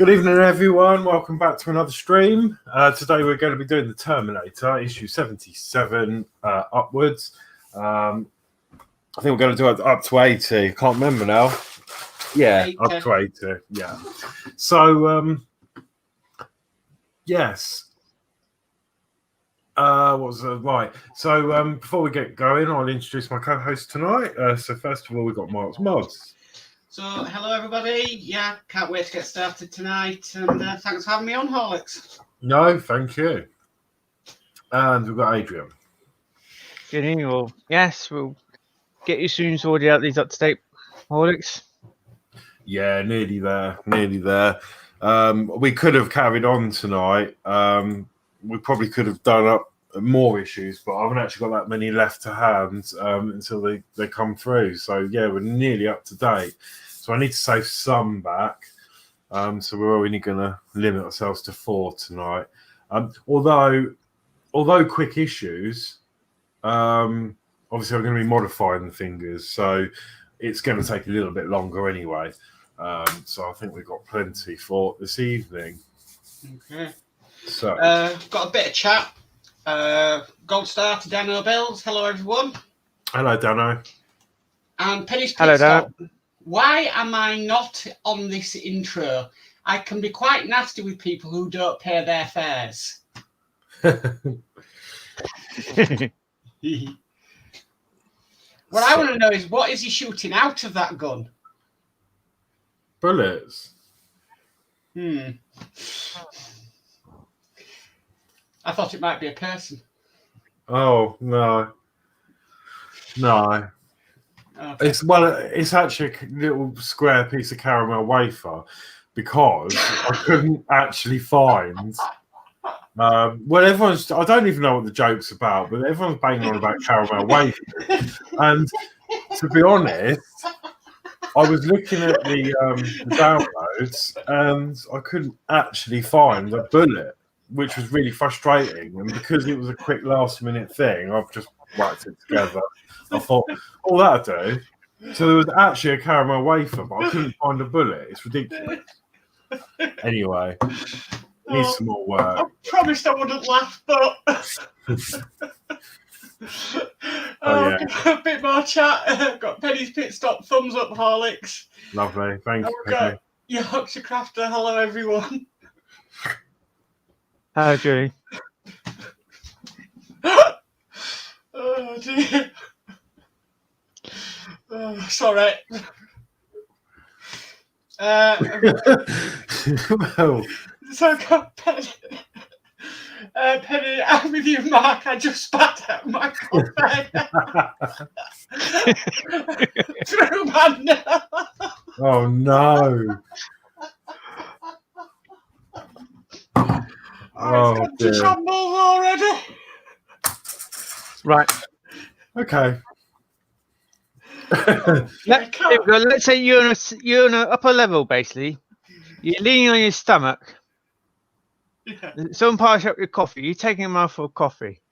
Good evening, everyone. Welcome back to another stream. Today we're going to be doing the Terminator, issue 77 upwards. I think we're going to do it up to 80. I can't remember now. Yeah, 80. Up to 80. Yeah. So, yes. What was right? So, before we get going, I'll introduce my co-host tonight. So, first of all, we've got Mark's Mods. So, hello everybody. Yeah, can't wait to get started tonight. And thanks for having me on, Horlicks. No, thank you. And we've got Adrian. Good evening, all. Yes, we'll get you soon sorted out these up-to-date Horlicks. Yeah, nearly there. Nearly there. We could have carried on tonight. We probably could have done up more issues, but I haven't actually got that many left to hand until they come through. So, yeah, we're nearly up to date. So I need to save some back. So we're only going to limit ourselves to 4 tonight. Although quick issues, obviously I'm going to be modifying the fingers. So it's going to take a little bit longer anyway. So I think we've got plenty for this evening. Okay. So got a bit of chat. Gold star to Dano Bells. Hello, everyone. Hello, Dano. And Penny's Hello, Pit Stop. Why am I not on this intro? I can be quite nasty with people who don't pay their fares. What I want to know is, what is he shooting out of that gun? Bullets. I thought it might be a person. Oh, no. Okay. It's actually a little square piece of caramel wafer because I couldn't actually find. I don't even know what the joke's about, but everyone's banging on about caramel wafer. And to be honest, I was looking at the downloads and I couldn't actually find a bullet, which was really frustrating. And because it was a quick last-minute thing, I've just whacked it together. I thought, oh, that'll do. So there was actually a caramel wafer, but I couldn't find a bullet. It's ridiculous. Anyway, needs some more work. I promised I wouldn't laugh, but yeah. A bit more chat. Got Penny's Pit Stop, thumbs up, Horlicks. Lovely, thank you. Got Yorkshire Crafter. Hello, everyone. Hello, Julie. Oh dear. Oh, sorry. Well. So I got Penny. Penny, I'm with you, Mark. I just spat out my coffee. Through my nose. Oh no. Oh dear. Shambles already. Right. Okay. Let's say you're on an upper level, basically. You're leaning on your stomach. Yeah. Someone passes up your coffee. You're taking a mouthful of coffee.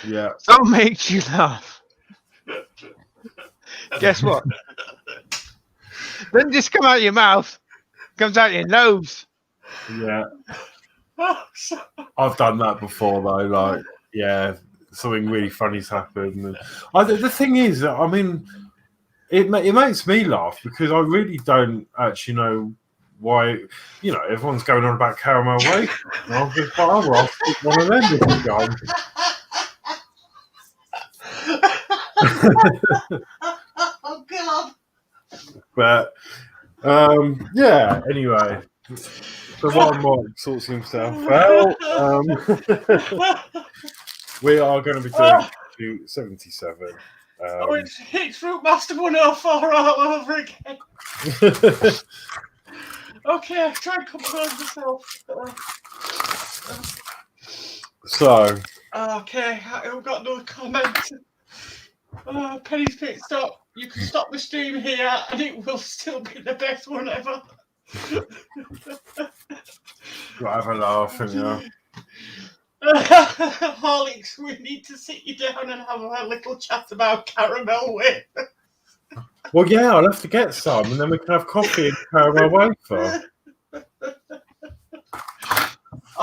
Yeah. Someone makes you laugh. Guess what? Doesn't just come out of your mouth. It comes out your nose. Yeah. I've done that before though. Like, yeah, something really funny's happened. The thing is, I mean, it makes me laugh because I really don't actually know why. You know, everyone's going on about caramel wafer. I'm just like, oh, well, I'll stick one of them if you go. Oh God. But yeah. Anyway. So while Mark sorts himself out, we are going to be doing to 77. It's Routemaster 104 all over again. Okay, try and compose myself. So. Okay, I've got another comment. Penny's Pit Stop. You can stop the stream here and it will still be the best one ever. Got to have a laugh, you know. Horlicks, we need to sit you down and have a little chat about caramel wafer. Well, yeah, I'll have to get some, and then we can have coffee and caramel wafer.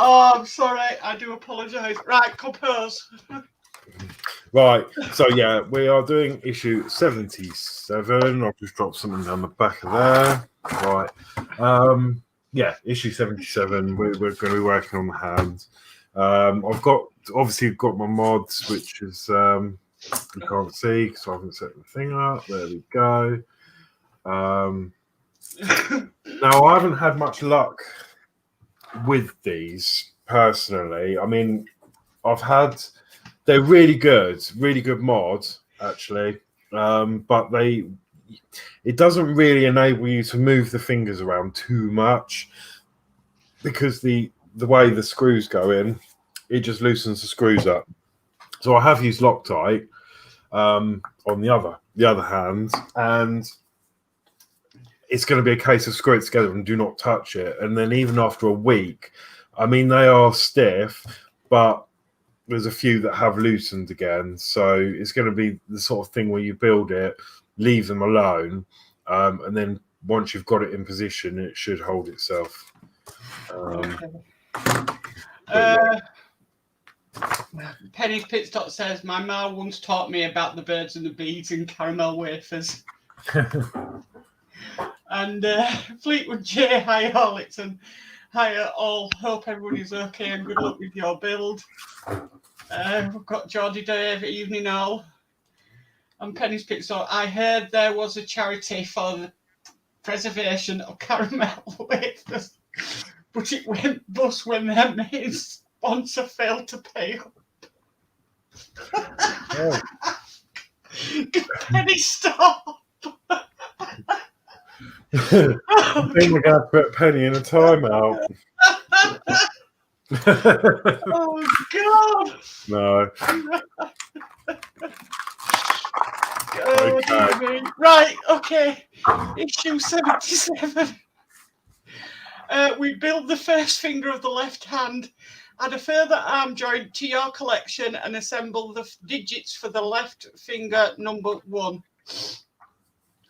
Oh, I'm sorry. I do apologise. Right, compose. Right, so yeah, we are doing issue 77. I'll just drop something down the back of there. Right. Yeah, issue 77. We're going to be working on the hands. I've obviously got my mods, which is you can't see because I haven't set the thing up. There we go. Now I haven't had much luck with these personally. I mean, they're really good mod actually, but it doesn't really enable you to move the fingers around too much because the way the screws go in, it just loosens the screws up. So I have used Loctite on the other hand, and it's going to be a case of screw it together and do not touch it. And then even after a week, I mean, they are stiff, but there's a few that have loosened again. So it's going to be the sort of thing where you build it, leave them alone, and then once you've got it in position, it should hold itself. Penny's Pitstop says, my ma once taught me about the birds and the bees and caramel wafers. And Fleetwood J, hi Horlicks, and hi all. Hope everyone is okay and good luck with your build. We've got Geordie Dave, evening all. And Penny's Pitstop, I heard there was a charity for the preservation of caramel wafers, but it went bust when their main sponsor failed to pay up. Oh. Penny, stop! I think we're going to put Penny in a timeout. Oh, God! No. Oh, dear me. Right, okay. Issue 77. We build the first finger of the left hand, add a further arm joint to your collection, and assemble the digits for the left finger number 1.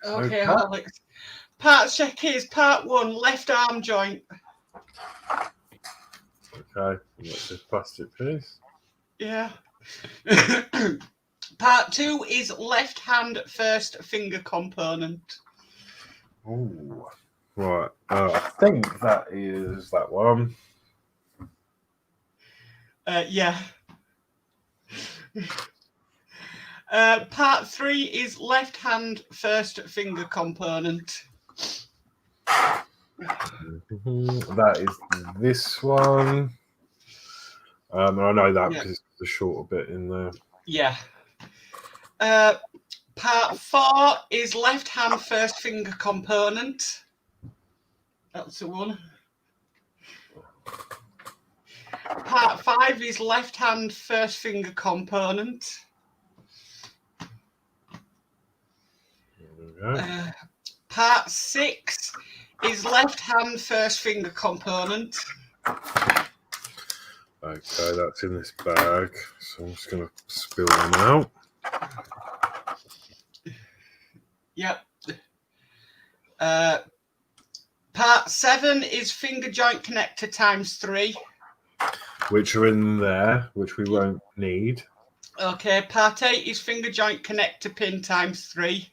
Okay, Alex. Part check is part 1, left arm joint. Okay, what's this plastic piece? Yeah. Part 2 is left hand first finger component. Oh, right. I think that is that one. Yeah. Part 3 is left hand first finger component. That is this one. I know that because it's the shorter bit in there. Yeah. Part 4 is left hand first finger component. That's the one. Part 5 is left hand first finger component. Part 6 is left hand first finger component. Okay, that's in this bag. So I'm just going to spill them out. Yep. Part 7 is finger joint connector ×3. Which are in there, which we won't need. Okay, part 8 is finger joint connector pin ×3.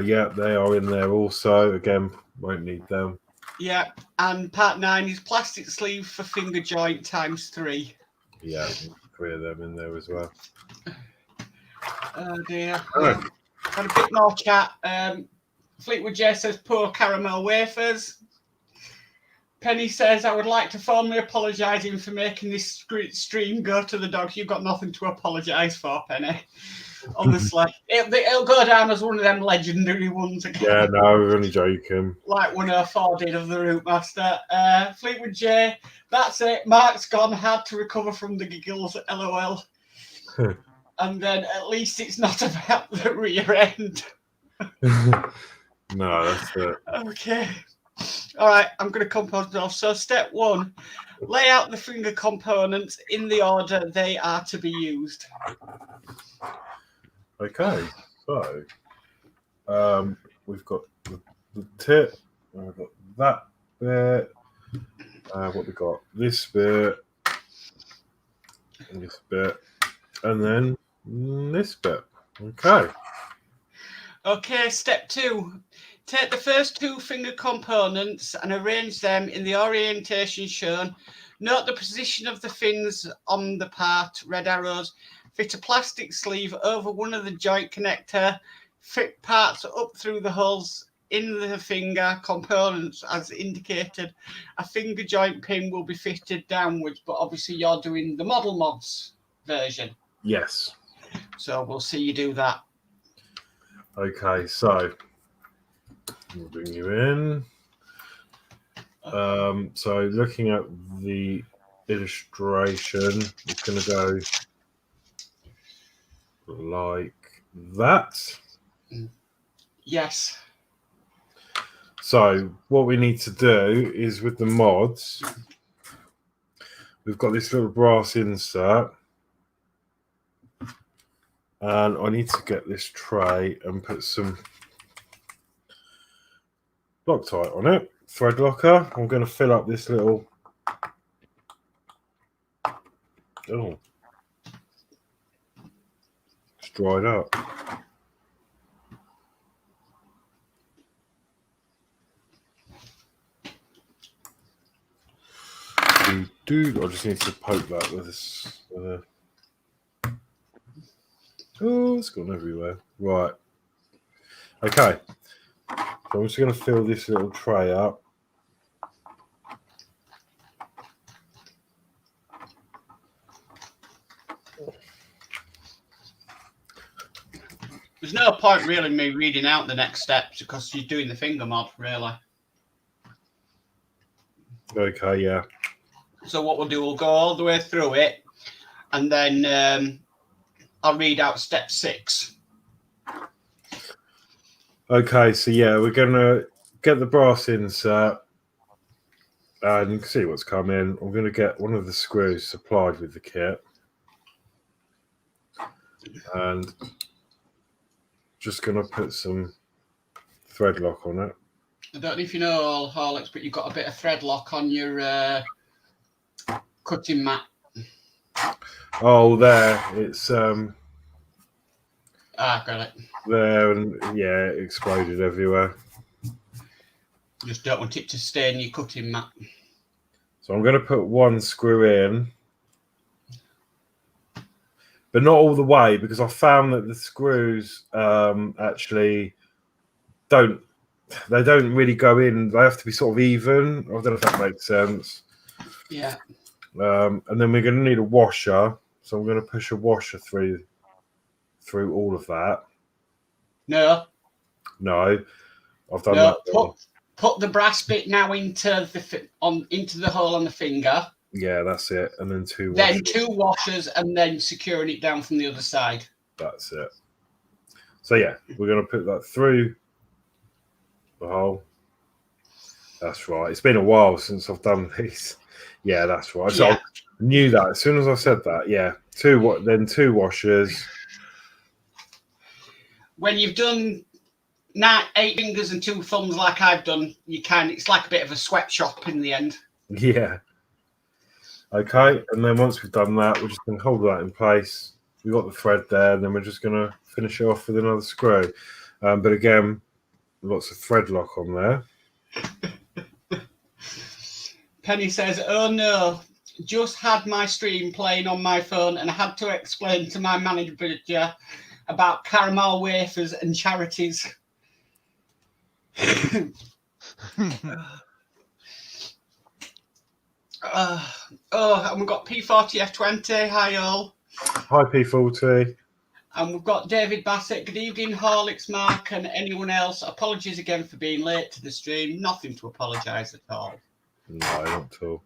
Yeah, they are in there also. Again, won't need them. Yeah, and part 9 is plastic sleeve for finger joint ×3. Yeah, 3 of them in there as well. Oh dear. Oh. Yeah. Got a bit more chat. Fleetwood J says poor caramel wafers. Penny says, I would like to formally apologise for making this stream go to the dogs. You've got nothing to apologise for, Penny. Honestly. It'll go down as one of them legendary ones again. Yeah, no, we're only joking. Like 104 did of the Routemaster. Fleetwood J, that's it. Mark's gone, had to recover from the giggles, LOL. And then at least it's not about the rear end. No, that's it. Okay. All right, I'm going to compose it off. So step 1, lay out the finger components in the order they are to be used. Okay, so we've got the tip, we've got that bit, What we got? This bit, and then this bit. Okay. Okay, step 2. Take the first 2 finger components and arrange them in the orientation shown. Note the position of the fins on the part, red arrows. Fit a plastic sleeve over one of the joint connector. Fit parts up through the holes in the finger components as indicated. A finger joint pin will be fitted downwards, but obviously you're doing the model mods version. Yes. So we'll see you do that. Okay, so we'll bring you in. So looking at the illustration, it's going to go like that. Yes. So what we need to do is with the mods, we've got this little brass insert, and I need to get this tray and put some Loctite on it, thread locker. I'm going to fill up this little. Oh, it's dried up. I just need to poke that with this. Oh, it's gone everywhere. Right. Okay. So I'm just going to fill this little tray up. There's no point really in me reading out the next steps because you're doing the finger mod, really. Okay, yeah. So what we'll do, we'll go all the way through it, and then I'll read out step 6. Okay, so yeah, we're going to get the brass insert, and you can see what's coming. I'm going to get one of the screws supplied with the kit, and just going to put some thread lock on it. I don't know if you know all Horlicks, but you've got a bit of thread lock on your cutting mat. Oh, there, it's got it. there, and yeah, it exploded everywhere. Just don't want it to stain your cutting mat. So I'm going to put one screw in, but not all the way, because I found that the screws actually don't really go in. They have to be sort of even. I don't know if that makes sense. Yeah. And then we're going to need a washer, so I'm going to push a washer through all of that. No, I've done that. Put the brass bit now into the hole on the finger. Yeah, that's it. And then two washers, and then securing it down from the other side. That's it. So yeah, we're going to put that through the hole. That's right. It's been a while since I've done these. Yeah, that's right. So Yeah. I knew that as soon as I said that. Yeah, then two washers. When you've done 8 fingers and 2 thumbs like I've done, it's like a bit of a sweatshop in the end. Yeah. Okay, and then once we've done that, we're just going to hold that in place. We've got the thread there, and then we're just going to finish it off with another screw. But again, lots of thread lock on there. Penny says, "Oh no, just had my stream playing on my phone and I had to explain to my manager about caramel wafers and charities." And we've got P40F20. Hi all. Hi P40. And we've got David Bassett. Good evening, Horlicks, Mark, and anyone else. Apologies again for being late to the stream. Nothing to apologise at all. No, not at all.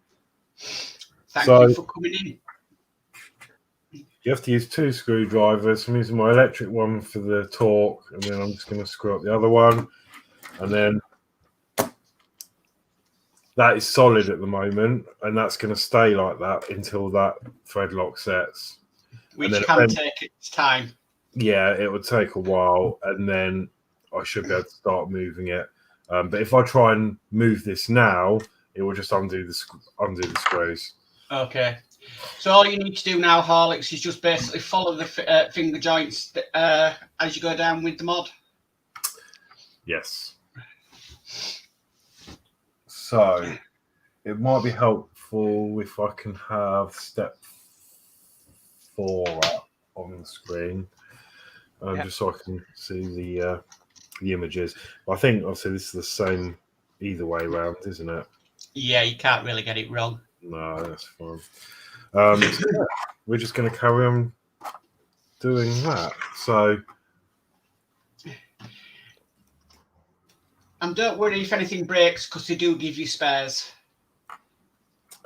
Thank you for coming in. You have to use 2 screwdrivers. I'm using my electric one for the torque, and then I'm just going to screw up the other one. And then that is solid at the moment, and that's going to stay like that until that thread lock sets. Which can take its time. Yeah, it would take a while, and then I should be able to start moving it. But if I try and move this now, it will just undo the screws. Okay. So all you need to do now, Horlicks, is just basically follow the finger joints as you go down with the mod. Yes. So it might be helpful if I can have step 4 up on the screen, just so I can see the images. I think obviously this is the same either way around, isn't it? Yeah, you can't really get it wrong. No, that's fine. So we're just going to carry on doing that. So, and don't worry if anything breaks, because they do give you spares.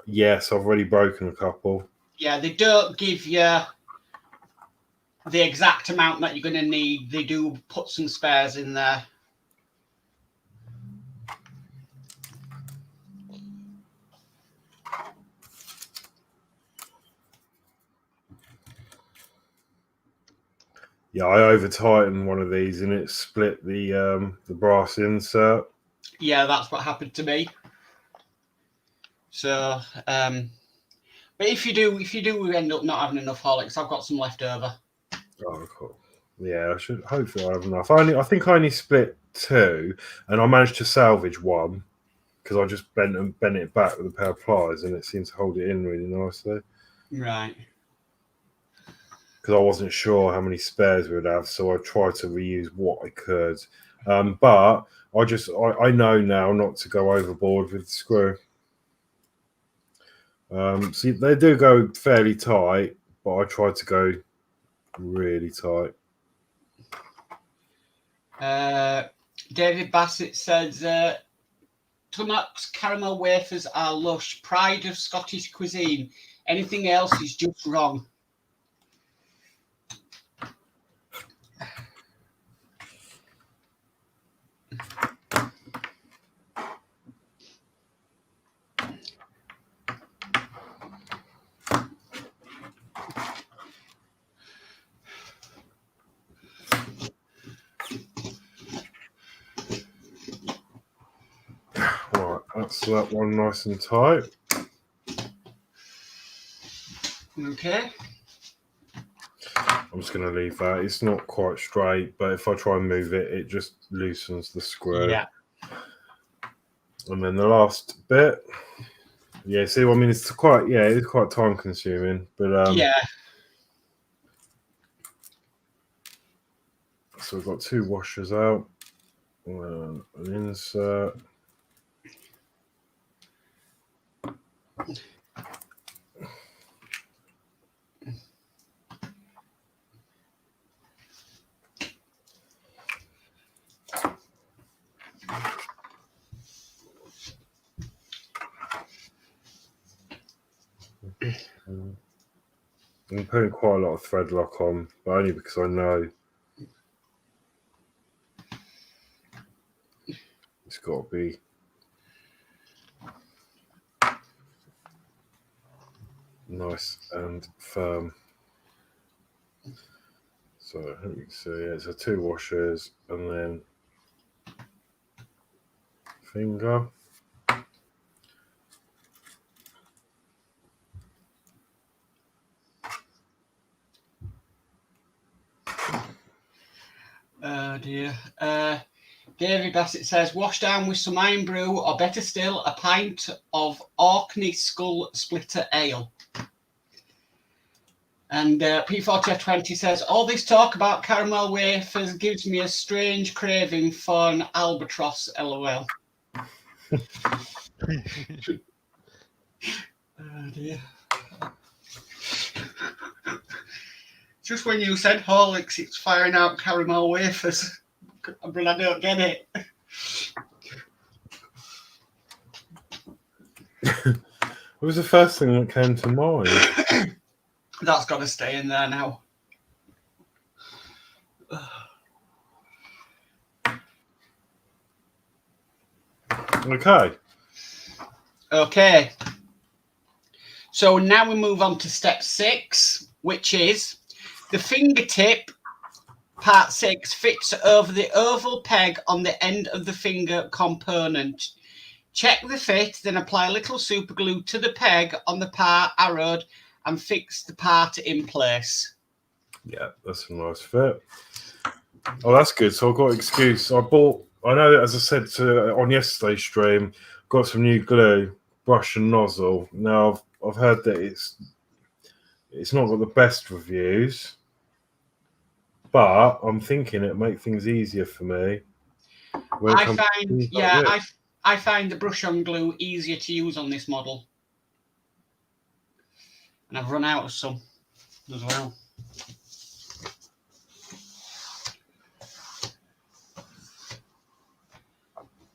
yes, I've already broken a couple. Yeah, they don't give you the exact amount that you're going to need. They do put some spares in there. Yeah, I over tightened one of these and it split the brass insert. Yeah, that's what happened to me. So, but if you do end up not having enough Horlicks, I've got some left over. Oh, cool. Yeah, I should. Hopefully, I have enough. I think I only split 2, and I managed to salvage 1 because I just bent it back with a pair of pliers, and it seemed to hold it in really nicely. Right. Because I wasn't sure how many spares we would have, so I tried to reuse what I could. But I know now not to go overboard with the screw. See, they do go fairly tight, but I tried to go really tight. David Bassett says, Tunnock's caramel wafers are lush, pride of Scottish cuisine. Anything else is just wrong. Right, that's that one nice and tight. Okay. I'm just going to leave that. It's not quite straight, but if I try and move it, it just loosens the screw. Yeah. And then the last bit. Yeah, see what I mean? It's quite time consuming, but yeah. So we've got 2 washers out, an insert. I'm putting quite a lot of thread lock on, but only because I know it's got to be nice and firm. So I hope you can see it. So 2 washers and then finger. Oh dear. Davy Bassett says, wash down with some iron brew, or better still, a pint of Orkney Skull Splitter Ale. And P40F20 says, all this talk about caramel wafers gives me a strange craving for an albatross, LOL. Oh dear. Just when you said Horlicks, it's firing out caramel wafers. But I don't get it. What was the first thing that came to mind? That's got to stay in there now. Okay. Okay. So now we move on to step 6, which is the fingertip. Part 6 fits over the oval peg on the end of the finger component. Check the fit, then apply a little super glue to the peg on the part arrowed and fix the part in place. Yeah, that's a nice fit. Oh, that's good. So I've got an excuse. I know, as I said on yesterday's stream, got some new glue, brush and nozzle. Now I've heard that it's not got the best reviews, but I'm thinking it'll make things easier for me. I find the brush on glue easier to use on this model. And I've run out of some as well.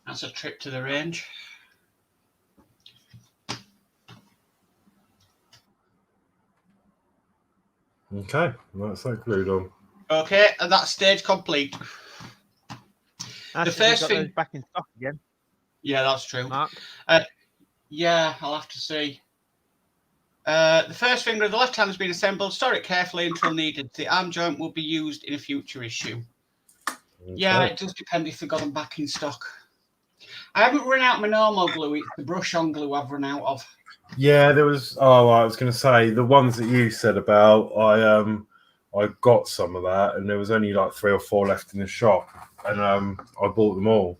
That's a trip to the range. Okay, that's that glued on. Okay, and that's stage complete. The first thing back in stock again. Yeah, that's true. Mark. Yeah, I'll have to see. The first finger of the left hand has been assembled. Store it carefully until needed. The arm joint will be used in a future issue. Okay. Yeah, it does depend if they've got them back in stock. I haven't run out of my normal glue. It's the brush on glue I've run out of. Yeah, there was. Oh, I was going to say the ones that you said about. I got some of that, and there was only like 3 or 4 left in the shop, and I bought them all.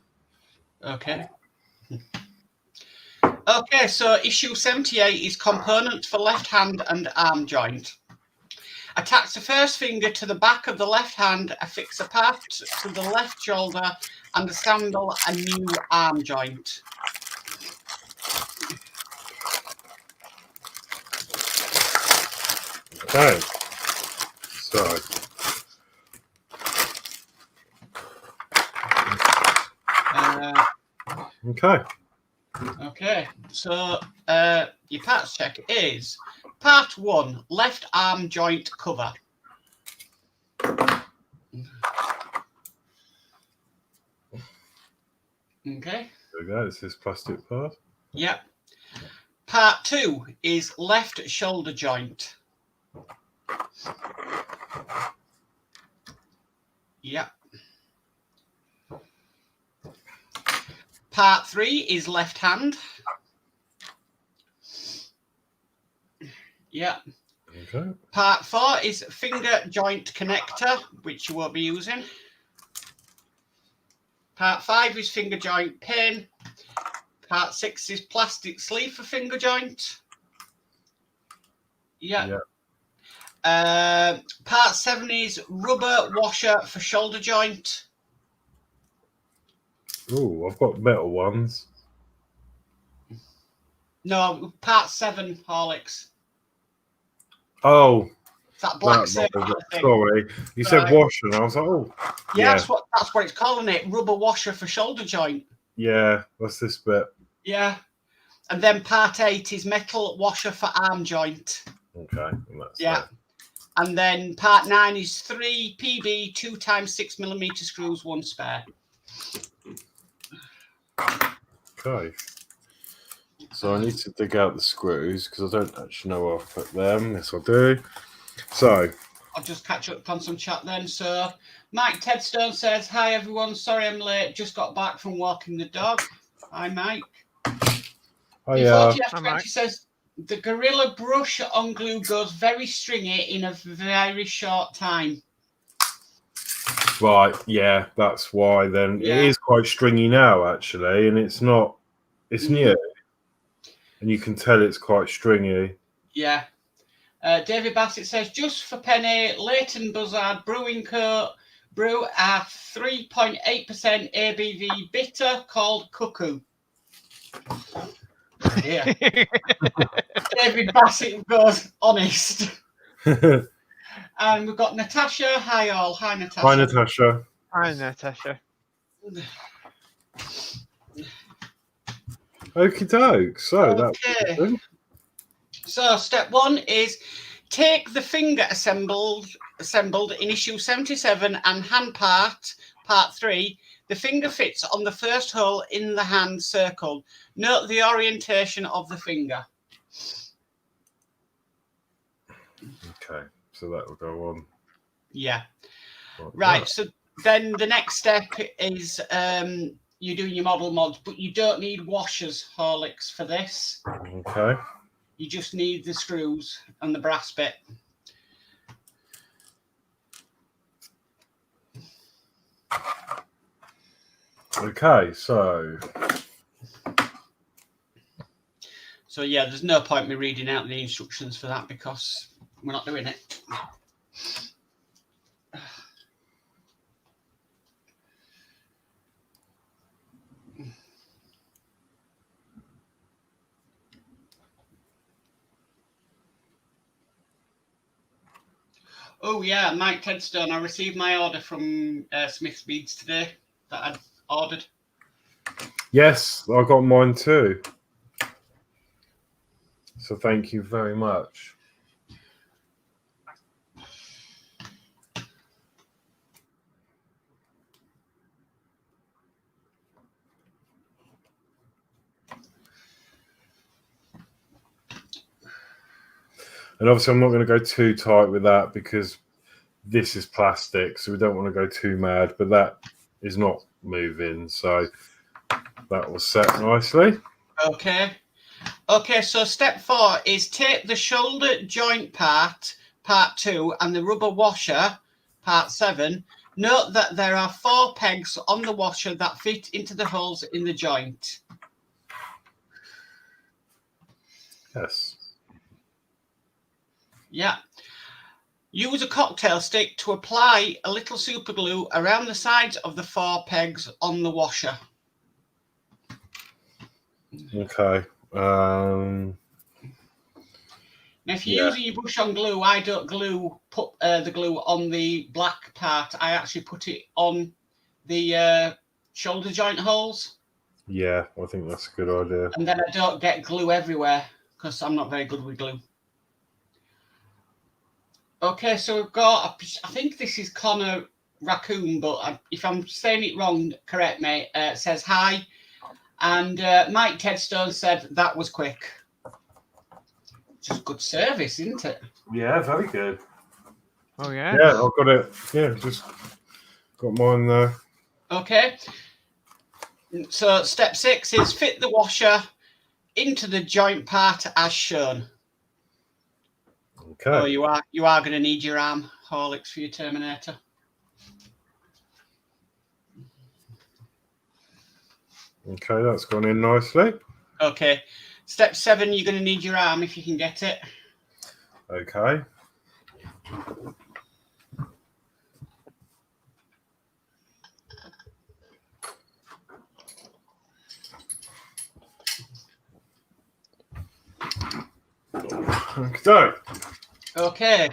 Okay. Okay, so issue 78 is components for left hand and arm joint. Attach the first finger to the back of the left hand, affix a part to the left shoulder, and assemble a new arm joint. Okay. So. Okay. Okay, so your parts check is part 1, left arm joint cover. Okay. There we go, it's this plastic part. Yep. Part 2 is left shoulder joint. Yep. Part 3 is left hand. Yeah. Okay. Part 4 is finger joint connector, which you won't be using. Part 5 is finger joint pin. Part 6 is plastic sleeve for finger joint. Yeah. Part 7 is rubber washer for shoulder joint. Oh, I've got metal ones. No, part 7, Horlicks. Oh, it's that black circle thing. Sorry, you said washer, and I was like, oh, yeah. That's what it's calling it. Rubber washer for shoulder joint. Yeah, what's this bit? Yeah, and then part 8 is metal washer for arm joint. Okay, yeah. And then part 9 is 3 PB 2 x 6mm screws, 1 spare. Okay. So I need to dig out the screws because I don't actually know where I've put them. Yes, I do. So I'll just catch up on some chat then. So Mike Tedstone says, "Hi everyone, sorry I'm late. Just got back from walking the dog." Hi Mike. Hi Mike. He says the Gorilla brush on glue goes very stringy in a very short time. Right, yeah, that's why then. Yeah. It is quite stringy now, actually, and it's not, it's new. And you can tell it's quite stringy. Yeah. David Bassett says, just for Penny, Leighton Buzzard Brewing Co. brew a 3.8% ABV bitter called Cuckoo. Yeah. David Bassett goes honest. And we've got Natasha. Hi all. Hi Natasha. Hi Natasha. Hi Natasha. Okie doke. So So step 1 is take the finger assembled in issue 77 and hand part 3. The finger fits on the first hole in the hand circled. Note the orientation of the finger. Okay, so that will go on. Yeah. Right. So then the next step is you're doing your model mods, but you don't need washers, Horlicks, for this. Okay. You just need the screws and the brass bit. Okay, so yeah, there's no point me reading out the instructions for that because we're not doing it. Oh yeah, Mike Tedstone. I received my order from Smith's Beads today that I'd ordered. yes, I got mine too. So thank you very much. And obviously I'm not going to go too tight with that because this is plastic, so we don't want to go too mad, but that is not moving, so that was set nicely. Okay, so step 4 is take the shoulder joint part 2, and the rubber washer, part 7. Note that there are 4 pegs on the washer that fit into the holes in the joint. Yes. Yeah. Use a cocktail stick to apply a little super glue around the sides of the 4 pegs on the washer. Okay. Now, if you're using your brush-on glue, I don't put the glue on the black part. I actually put it on the shoulder joint holes. Yeah, I think that's a good idea. And then I don't get glue everywhere because I'm not very good with glue. Okay, so we've got, I think this is Connor Raccoon, but if I'm saying it wrong, correct me. Says hi. And Mike Tedstone said that was quick. Just good service, isn't it? Yeah, very good. Oh yeah. Yeah, I've got it. Yeah, just got mine there. Okay. So step 6 is fit the washer into the joint part as shown. Okay. Oh, you are going to need your arm, Horlicks, for your Terminator. Okay, that's gone in nicely. Okay. Step 7, you're going to need your arm if you can get it. Okay. Okay.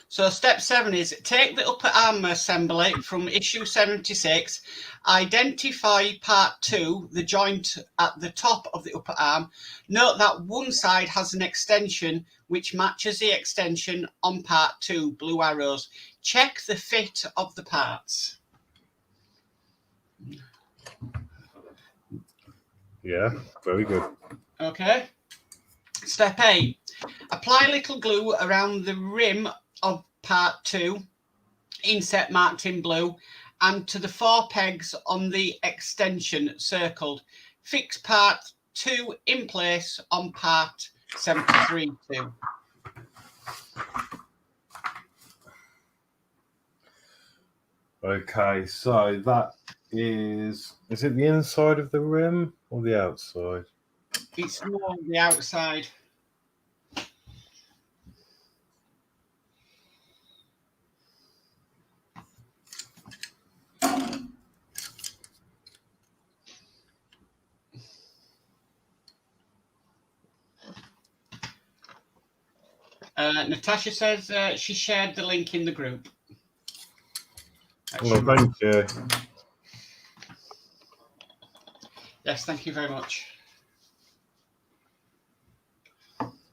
So step 7 is take the upper arm assembly from issue 76. Identify part 2, the joint at the top of the upper arm. Note that one side has an extension which matches the extension on part 2, blue arrows. Check the fit of the parts. Yeah, very good. Okay. Step 8. Apply little glue around the rim of part 2, inset marked in blue, and to the 4 pegs on the extension circled. Fix part 2 in place on part 73 too. Okay, so that is it the inside of the rim or the outside? It's more on the outside. Natasha says she shared the link in the group. Well, thank you. Yes, thank you very much.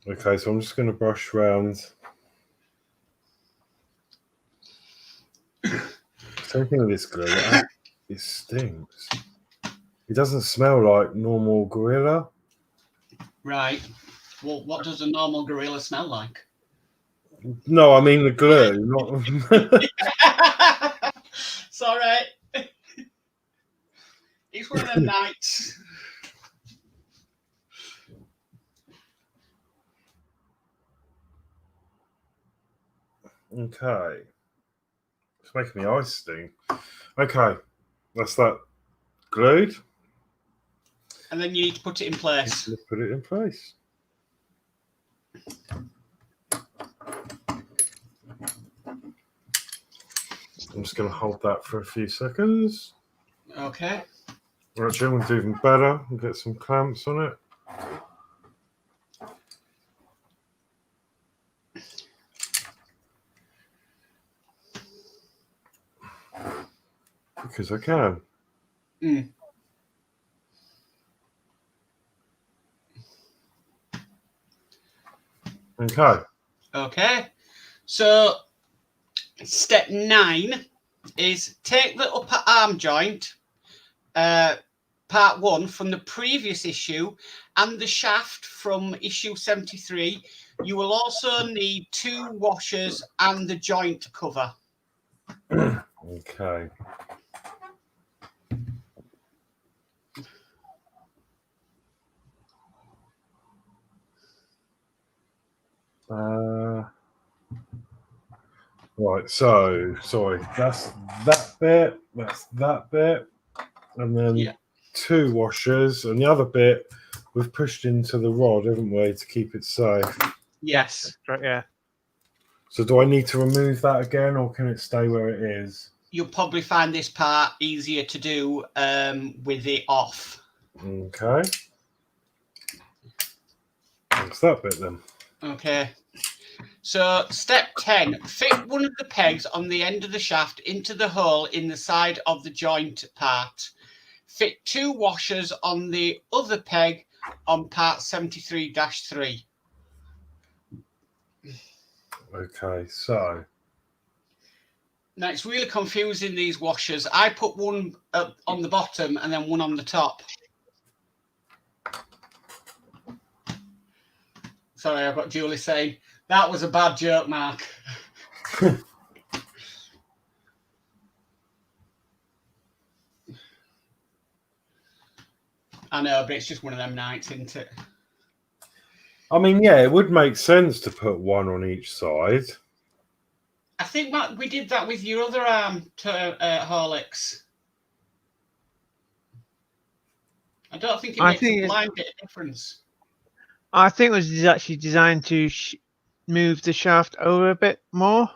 Okay, so I'm just going to brush around. Same thing with this glue. It stinks. It doesn't smell like normal Gorilla. Right. Well, what does a normal gorilla smell like? No, I mean the glue. Not... Sorry. It's one of them nights. Okay. It's making me eyes sting. Okay. That's that glued. And then you need to put it in place. Let's put it in place. I'm just going to hold that for a few seconds. Okay. Actually, I'm going to do even better and get some clamps on it. Because I can. Mm. Okay. Okay. So step 9 is take the upper arm joint, part 1 from the previous issue, and the shaft from issue 73. You will also need 2 washers and the joint cover. Okay. Right, so sorry, that's that bit, and then 2 washers, and the other bit we've pushed into the rod, haven't we, to keep it safe? Yes. Right, yeah. So do I need to remove that again, or can it stay where it is? You'll probably find this part easier to do with it off. Okay. What's that bit then? Okay. So step 10, fit one of the pegs on the end of the shaft into the hole in the side of the joint part. Fit 2 washers on the other peg on part 73-3. Okay, so Now it's really confusing, these washers. I put one on the bottom and then one on the top. Sorry, I've got Julie saying, that was a bad joke, Mark. I know, but it's just one of them nights, isn't it? I mean, yeah, it would make sense to put one on each side. I think, Mark, we did that with your other arm to Horlicks. I don't think it makes a blind bit of difference. I think it was actually designed to move the shaft over a bit more.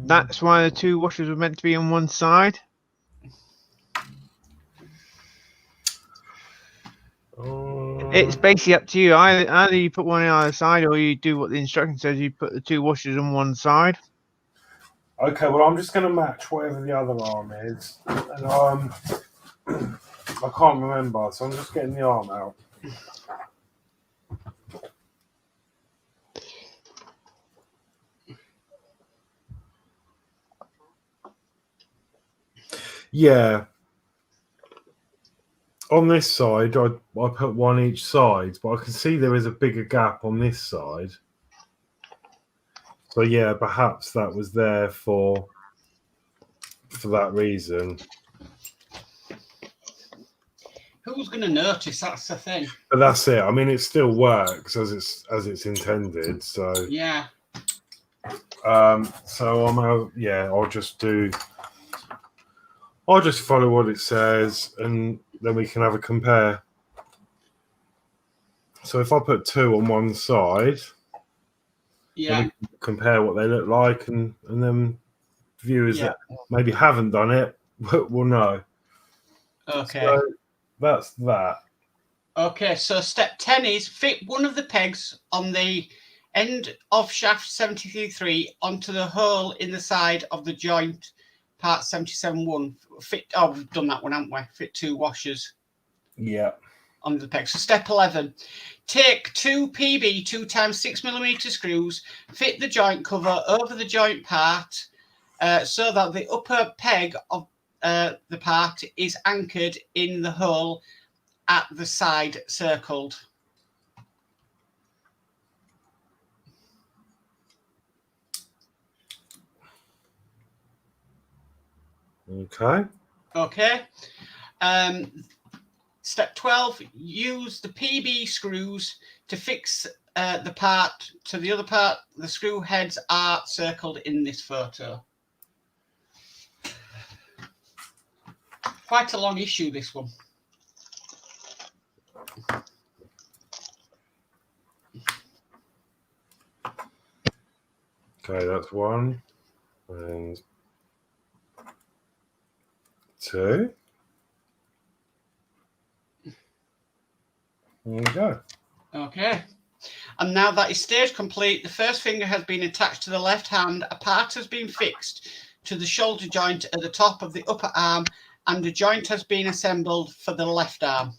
That's why the 2 washers were meant to be on one side. It's basically up to you. Either you put one on either side, or you do what the instruction says. You put the 2 washers on one side. Okay, well, I'm just going to match whatever the other arm is, and I can't remember, so I'm just getting the arm out. Yeah. On this side, I put one each side, but I can see there is a bigger gap on this side. So yeah, perhaps that was there for that reason. Who's going to notice? That's the thing. But that's it. I mean, it still works as it's intended. So yeah. So I'll just follow what it says, and then we can have a compare. So if I put 2 on one side, yeah, we can compare what they look like, and then viewers that maybe haven't done it will know. Okay. So that's that. Okay, so step 10 is fit one of the pegs on the end of shaft 73 onto the hole in the side of the joint part 77-1. We've done that one, haven't we? Fit 2 washers. Yeah. On the peg. So step 11, take 2 PB 2x6mm screws, fit the joint cover over the joint part so that the upper peg of the part is anchored in the hole at the side circled. Okay. Okay. Step 12, use the PB screws to fix the part to the other part. The screw heads are circled in this photo. Quite a long issue, this one. Okay, that's 1 and 2. There you go. Okay. And now that is stage complete, the first finger has been attached to the left hand, a part has been fixed to the shoulder joint at the top of the upper arm, and a joint has been assembled for the left arm.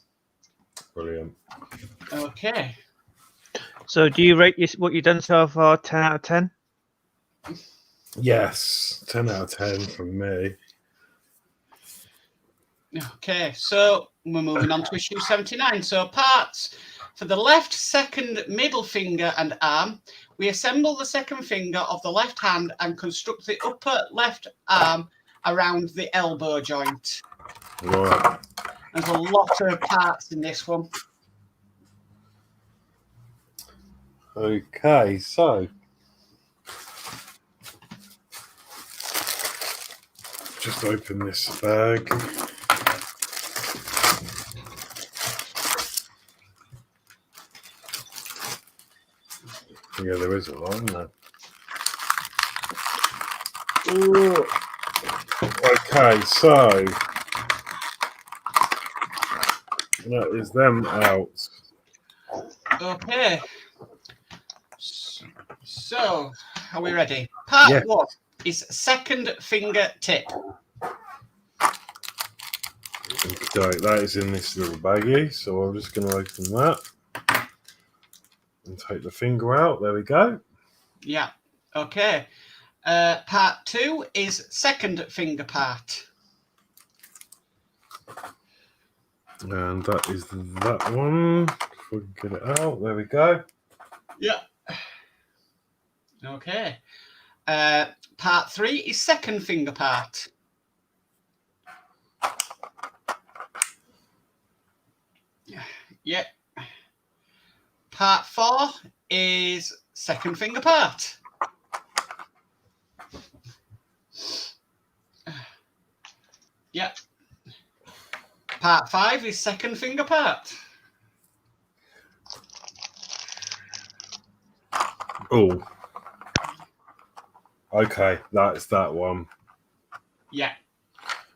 Brilliant. Okay. So do you rate what you've done so far 10 out of 10? Yes, 10 out of 10 from me. Okay, so we're moving on to issue 79. So parts for the left second middle finger and arm. We assemble the second finger of the left hand and construct the upper left arm around the elbow joint. Right. There's a lot of parts in this one. Okay, so just open this bag. Yeah, there is a lot, isn't there? Ooh. Okay, so that is them out. Okay. So, are we ready? Part 1 is second finger tip. Okay, that is in this little baggie, so I'm just going to open that and take the finger out. There we go. Yeah. Okay. Part 2 is second finger part. And that is that one. If we can get it out, there we go. Yeah. Okay. Part 3 is second finger part. Yeah. Part 4 is second finger part. Yeah. Part 5 is second finger part. Oh. Okay, that's that one. Yeah.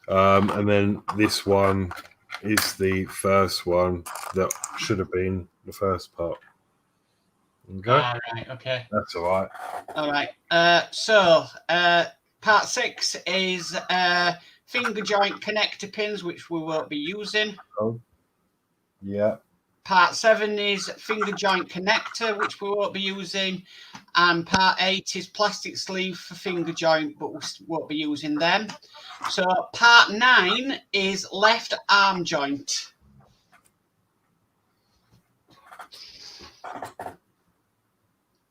And then this one is the first one that should have been the first part. Okay. All right. Okay. That's all right. All right. So part 6 is finger joint connector pins, which we won't be using. Oh. Yeah. Part 7 is finger joint connector, which we won't be using. And part 8 is plastic sleeve for finger joint, but we won't be using them. So part 9 is left arm joint.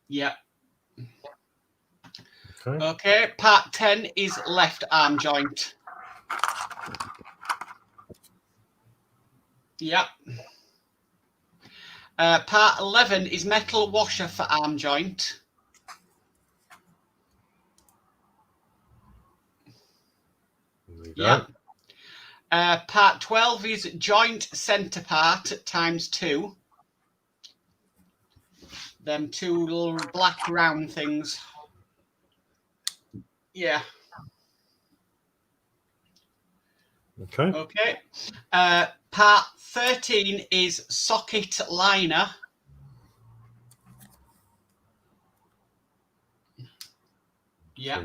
Yeah. Okay. Okay. Part 10 is left arm joint. Yeah. Part 11 is metal washer for arm joint. Yeah. Part 12 is joint centre part ×2. Them two little black round things. Yeah. Okay. Okay. Part 13 is socket liner. Yeah.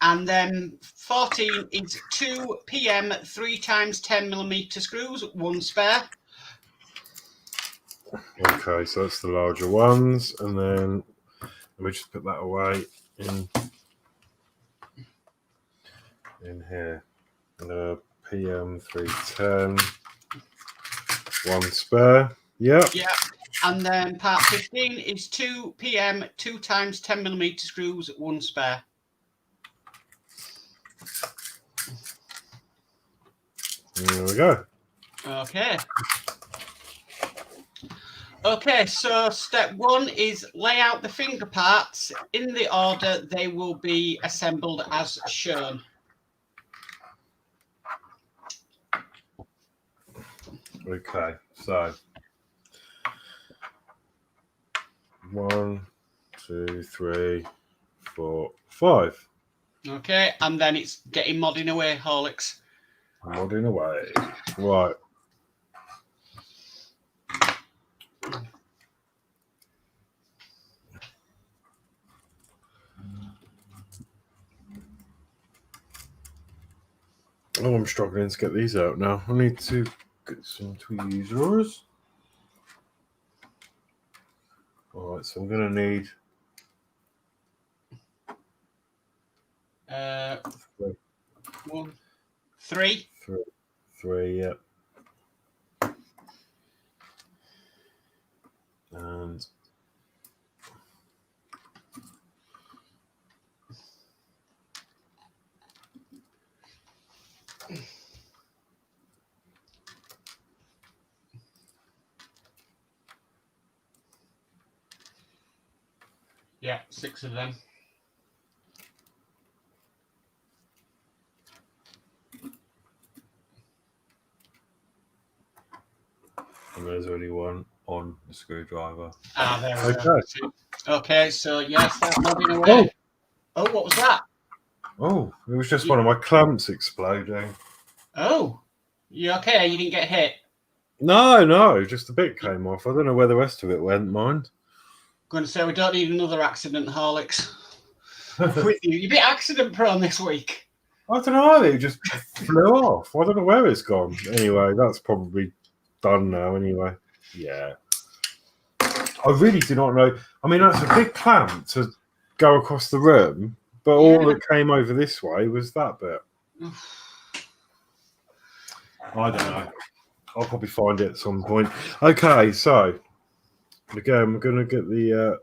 And then 14 is 2 PM 3x10mm screws, 1 spare. Okay, so that's the larger ones, and then let me just put that away in here. PM 310, 1 spare. Yeah. Yeah. And then part 15 is 2 PM 2x10mm screws, 1 spare. There we go. Okay. Okay, so step 1 is lay out the finger parts in the order they will be assembled as shown. Okay, so 1, 2, 3, 4, 5. Okay, and then it's getting modding away, Horlicks. Modding away. Right. Oh, I'm struggling to get these out now. I need to get some tweezers. Alright, so I'm going to need 1, 3. 3, yep. And Yeah, 6 of them. there's only one on the screwdriver. Ah, there we go. Okay. Okay, so yeah, start modding away. Oh, what was that? Oh, it was just one of my clamps exploding. Oh, you okay? You didn't get hit? No, just a bit came off. I don't know where the rest of it went, mind. Going to say we don't need another accident, Horlicks. With you, you're a bit accident prone this week. I don't know, it just flew off. I don't know where it's gone. Anyway, that's probably done now anyway. Yeah. I really do not know. I mean, that's a big clamp to go across the room, but all that came over this way was that bit. I don't know. I'll probably find it at some point. Okay, so again, we're going to get the...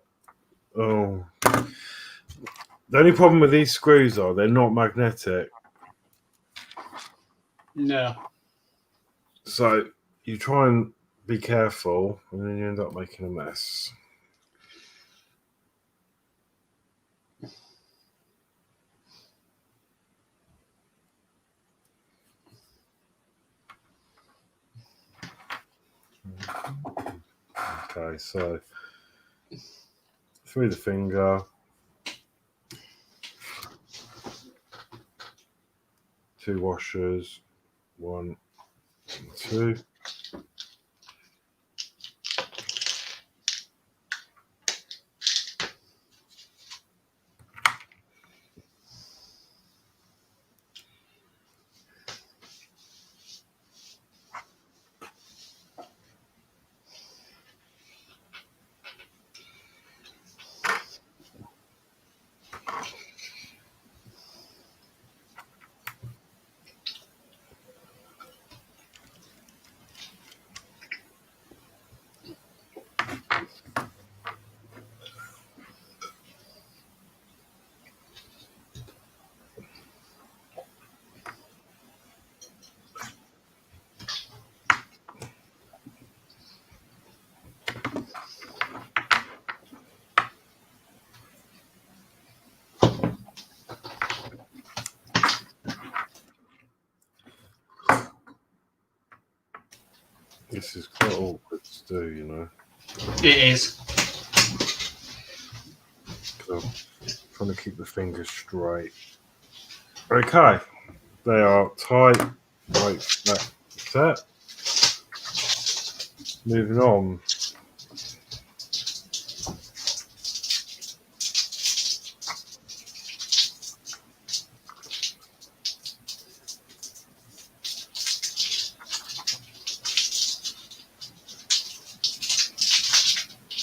The only problem with these screws are they're not magnetic. No. So you try and be careful, and then you end up making a mess. Okay, so through the finger. 2 washers, 1 and 2. This is quite awkward to do, you know. It is. So I'm trying to keep the fingers straight. Okay, they are tight, right, set. Moving on.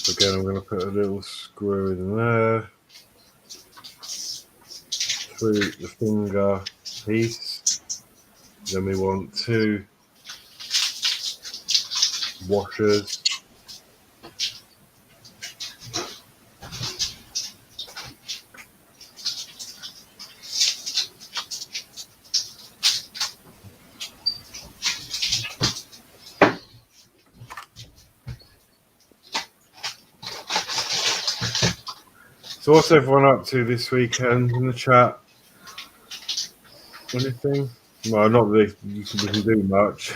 Again, I'm going to put a little screw in there through the finger piece. Then we want 2 washers. So what's everyone up to this weekend in the chat? Anything? Well, not really. We can do much,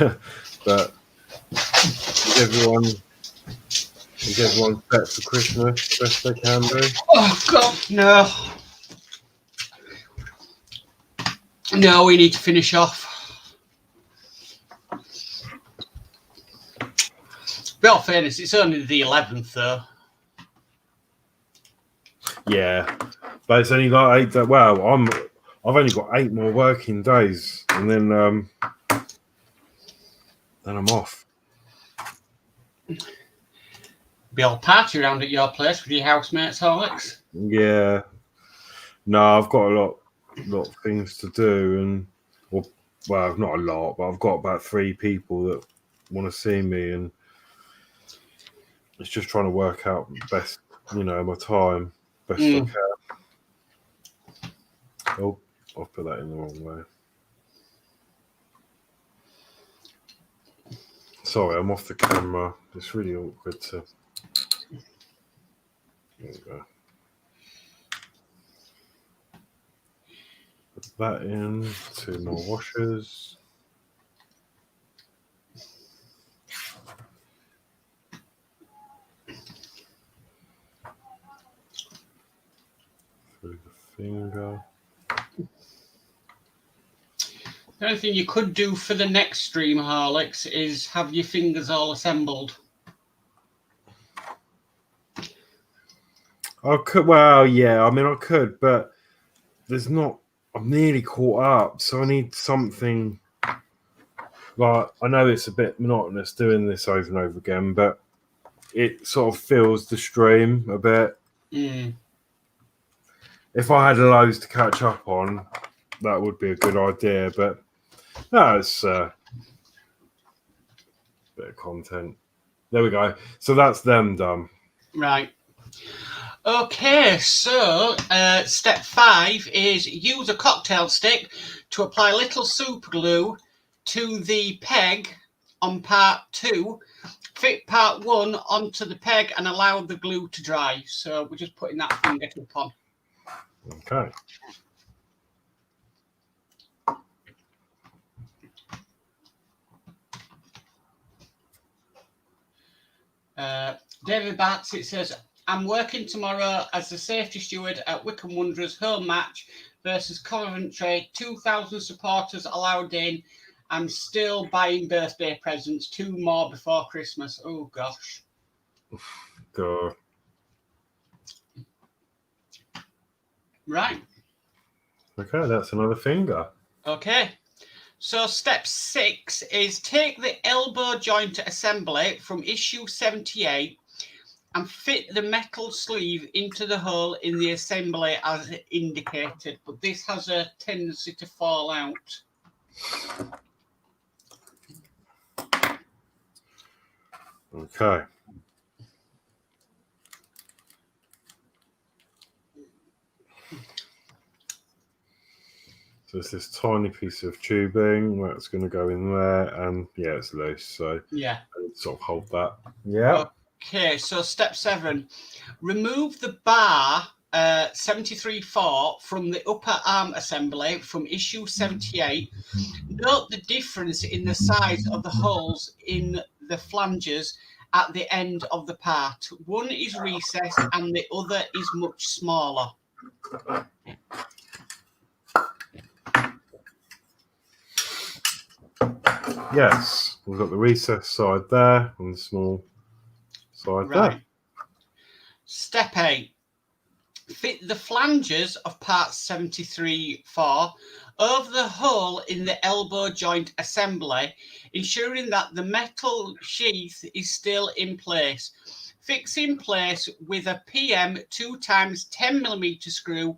but is everyone set for Christmas the best they can do? Oh God, no. No, we need to finish off. But all fairness, it's only the 11th though. Yeah, but it's only like 8. Well, I've only got 8 more working days, and then I'm off. Be all party around at your place with your housemates, Horlicks. Yeah, no, I've got a lot of things to do, and well, not a lot, but I've got about 3 people that want to see me, and it's just trying to work out best, my time best I can. Oh, I've put that in the wrong way. Sorry, I'm off the camera. It's really awkward to. There we go. Put that in. 2 more washers. Through the finger. The only thing you could do for the next stream, Horlicks, is have your fingers all assembled. I could. Well, yeah. I mean, I could, but there's not. I'm nearly caught up, so I need something. Like, I know it's a bit monotonous doing this over and over again, but it sort of fills the stream a bit. If I had loads to catch up on, that would be a good idea. But no, it's a bit of content. There we go. So that's them done. Right. Okay, so step 5 is use a cocktail stick to apply little super glue to the peg on part 2. Fit part 1 onto the peg and allow the glue to dry. So we're just putting that finger tip on. Okay. David Batts, it says, I'm working tomorrow as the safety steward at Wycombe Wanderers home match versus Coventry. 2,000 supporters allowed in. I'm still buying birthday presents. 2 more before Christmas. Oh, gosh. God. Right. Okay, that's another finger. Okay. So step 6 is take the elbow joint assembly from issue 78 and fit the metal sleeve into the hole in the assembly as indicated. But this has a tendency to fall out. Okay. So it's this tiny piece of tubing that's going to go in there, and yeah, it's loose. So yeah, sort of hold that. Yeah. Okay, so step 7, remove the bar 73.4 from the upper arm assembly from issue 78. Note the difference in the size of the holes in the flanges at the end of the part. One is recessed and the other is much smaller. Yes, we've got the recessed side there and the small side there. Step 8. Fit the flanges of part 73.4 over the hole in the elbow joint assembly, ensuring that the metal sheath is still in place. Fix in place with a PM 2x10mm screw.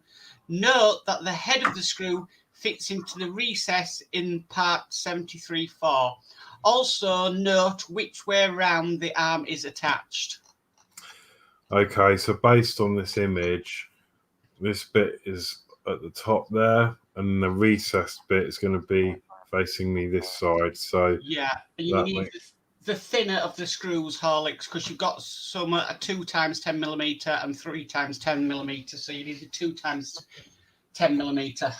Note that the head of the screw fits into the recess in part 73.4. Also note which way around the arm is attached. Okay, so based on this image, this bit is at the top there, and the recessed bit is going to be facing me this side. So yeah, and you need the thinner of the screws, Horlicks, because you've got some a 2 times 10 millimeter and 3 times 10 millimeter, so you need the 2 times 10 millimeter.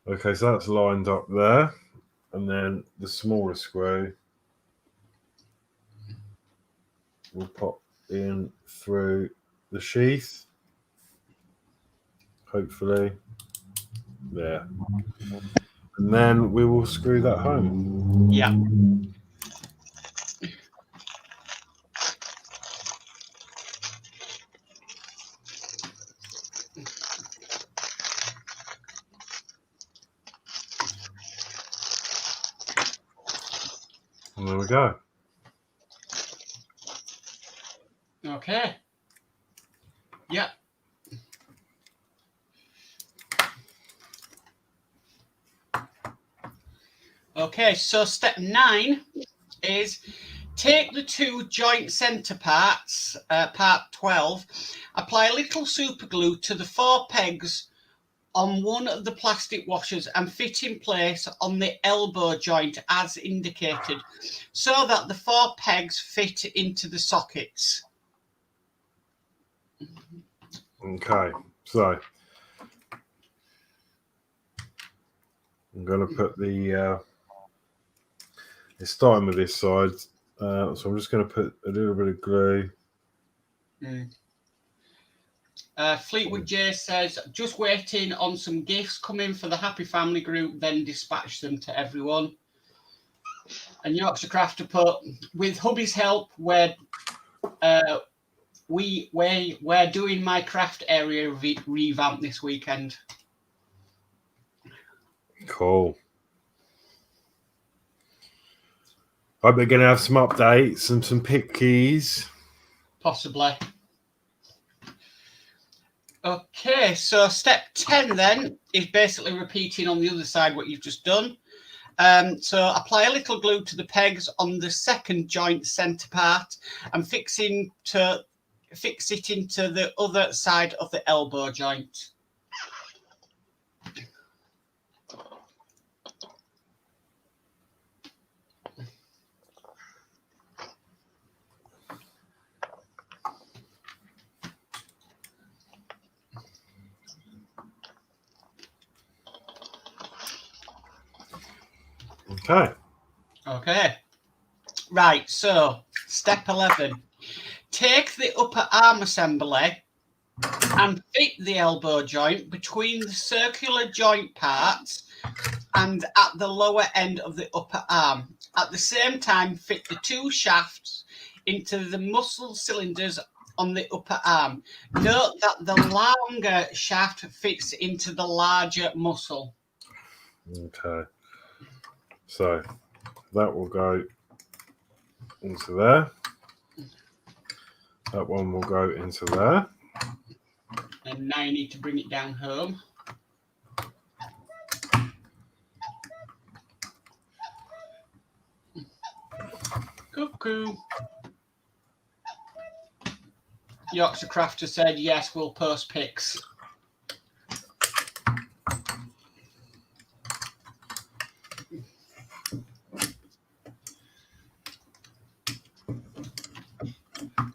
Okay, so that's lined up there, and then the smaller screw will pop in through the sheath, hopefully. There. And then we will screw that home. Yeah. And there we go. Okay. Yeah. Okay, so step 9 is take the 2 joint center parts, part 12, apply a little super glue to the 4 pegs on one of the plastic washers and fit in place on the elbow joint as indicated, so that the 4 pegs fit into the sockets. Okay, so I'm going to put the it's starting with this side, so I'm just going to put a little bit of glue. Fleetwood J says, just waiting on some gifts coming for the Happy Family group, then dispatch them to everyone. And Yorkshire Crafter put, with hubby's help, we're doing my craft area revamp this weekend. Cool. Hope we're going to have some updates and some pick keys. Possibly. Okay, so step 10 then is basically repeating on the other side what you've just done. So apply a little glue to the pegs on the second joint center part and fix it into the other side of the elbow joint. Okay. Right, so step 11. Take the upper arm assembly and fit the elbow joint between the circular joint parts and at the lower end of the upper arm. At the same time, fit the 2 shafts into the muscle cylinders on the upper arm. Note that the longer shaft fits into the larger muscle. Okay. So that will go into there. That one will go into there. And now you need to bring it down home. Cuckoo. Yorkshire Crafter said, yes, we'll post pics.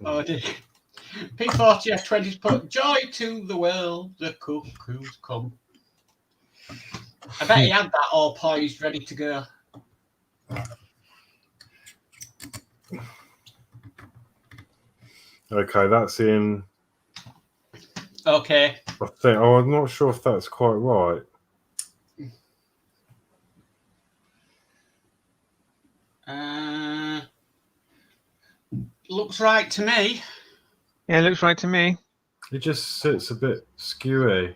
Oh dear. P40F20's put joy to the world, the cuckoos come. I bet he had that all poised, ready to go. Okay, that's in. Okay. I think. Oh, I'm not sure if that's quite right. Looks right to me. Yeah, it looks right to me. It just sits a bit skewy.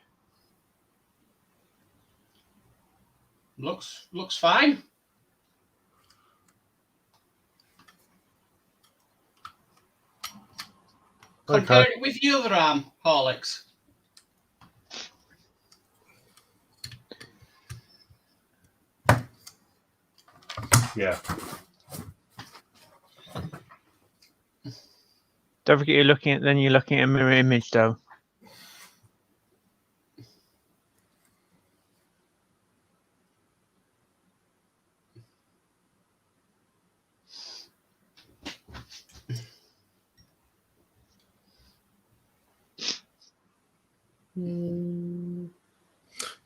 Looks fine. Compare it with the other arm, Horlicks. Yeah. Don't forget you're looking at a mirror image though.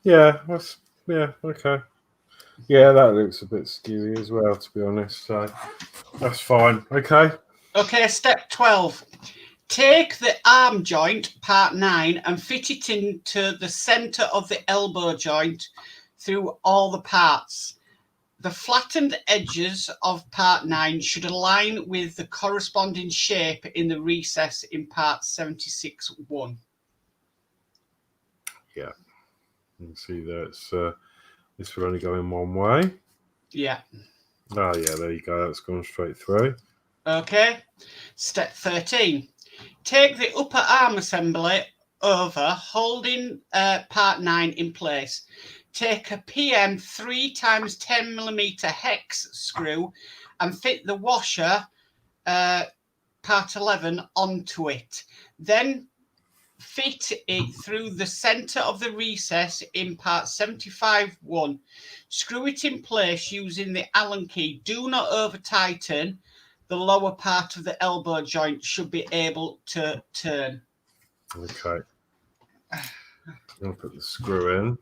Yeah, okay. Yeah, that looks a bit skewy as well, to be honest. So that's fine. Okay. Okay, step 12. Take the arm joint, part 9, and fit it into the centre of the elbow joint through all the parts. The flattened edges of part 9 should align with the corresponding shape in the recess in part 76-1. Yeah. You can see that this will only go in one way. Yeah. Oh, yeah, there you go. That's gone straight through. Okay. Step 13. Take the upper arm assembly over, holding part 9 in place. Take a PM 3x10mm hex screw and fit the washer, part 11, onto it. Then fit it through the centre of the recess in part 75-1. Screw it in place using the Allen key. Do not over tighten. The lower part of the elbow joint should be able to turn. Okay. I'm going to put the screw in.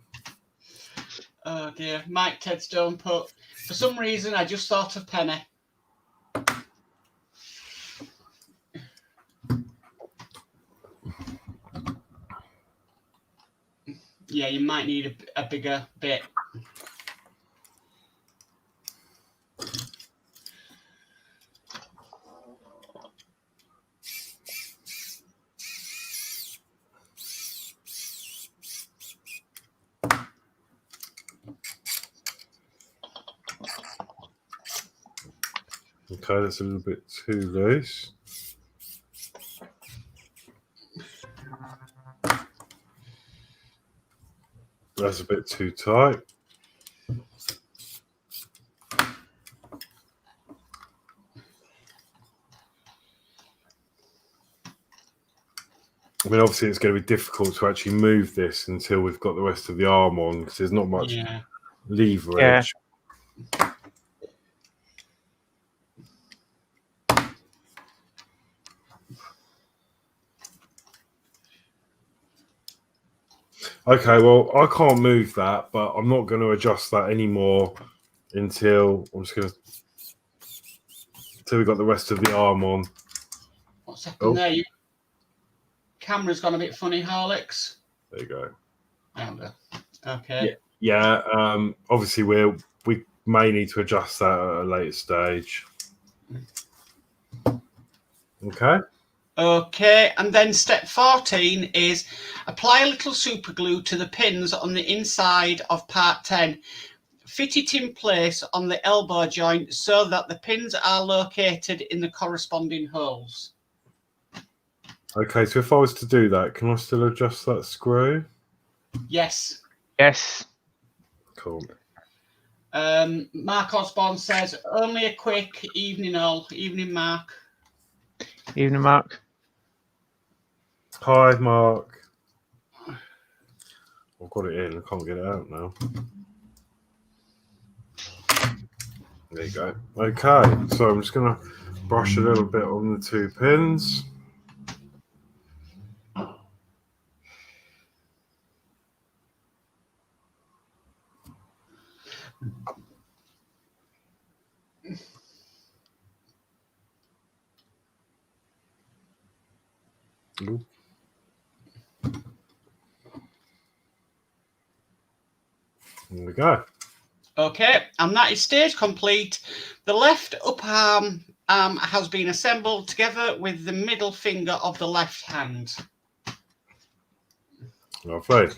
Oh dear. Mike Tedstone put, for some reason, I just thought of Penny. Yeah, you might need a bigger bit. Okay, that's a little bit too loose. That's a bit too tight. I mean, obviously, it's going to be difficult to actually move this until we've got the rest of the arm on because there's not much leverage. Yeah. Okay, well, I can't move that, but I'm not going to adjust that anymore until we've got the rest of the arm on. What's happened there? Your camera's gone a bit funny, Horlicks. There you go. Okay. Yeah. Obviously, we may need to adjust that at a later stage. Okay. Okay, and then step 14 is apply a little super glue to the pins on the inside of part 10. Fit it in place on the elbow joint so that the pins are located in the corresponding holes. Okay, so if I was to do that, can I still adjust that screw? Yes. Yes. Cool. Mark Osborne says, only a quick evening all. Evening, Mark. Evening, Mark. Hi, Mark. I've got it in. I can't get it out now. There you go. Okay, so I'm just going to brush a little bit on the two pins. Ooh. There we go. Okay, and that is stage complete. The left upper arm has been assembled together with the middle finger of the left hand. Lovely.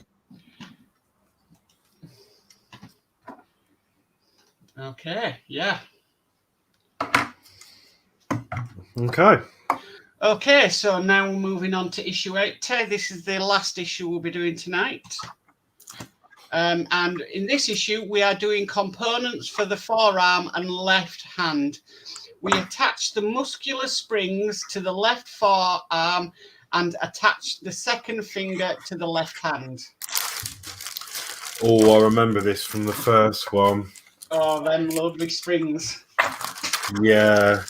Okay, yeah. Okay. Okay, so now we're moving on to issue 8. This is the last issue we'll be doing tonight. And in this issue, we are doing components for the forearm and left hand. We attach the muscular springs to the left forearm and attach the second finger to the left hand. Oh, I remember this from the first one. Oh, them Ludwig springs. Yeah.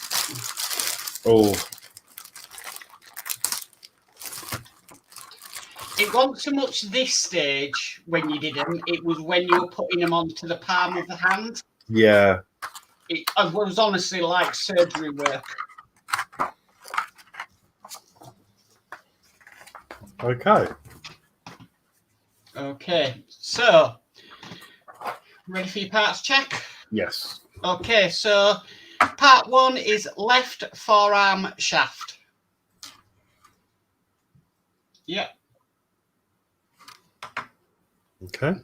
Oh. It wasn't so much this stage when you did them, it was when you were putting them onto the palm of the hand. Yeah. It was honestly like surgery work. Okay. Okay, so ready for your parts check? Yes. Okay, so part 1 is left forearm shaft. Yep. Okay.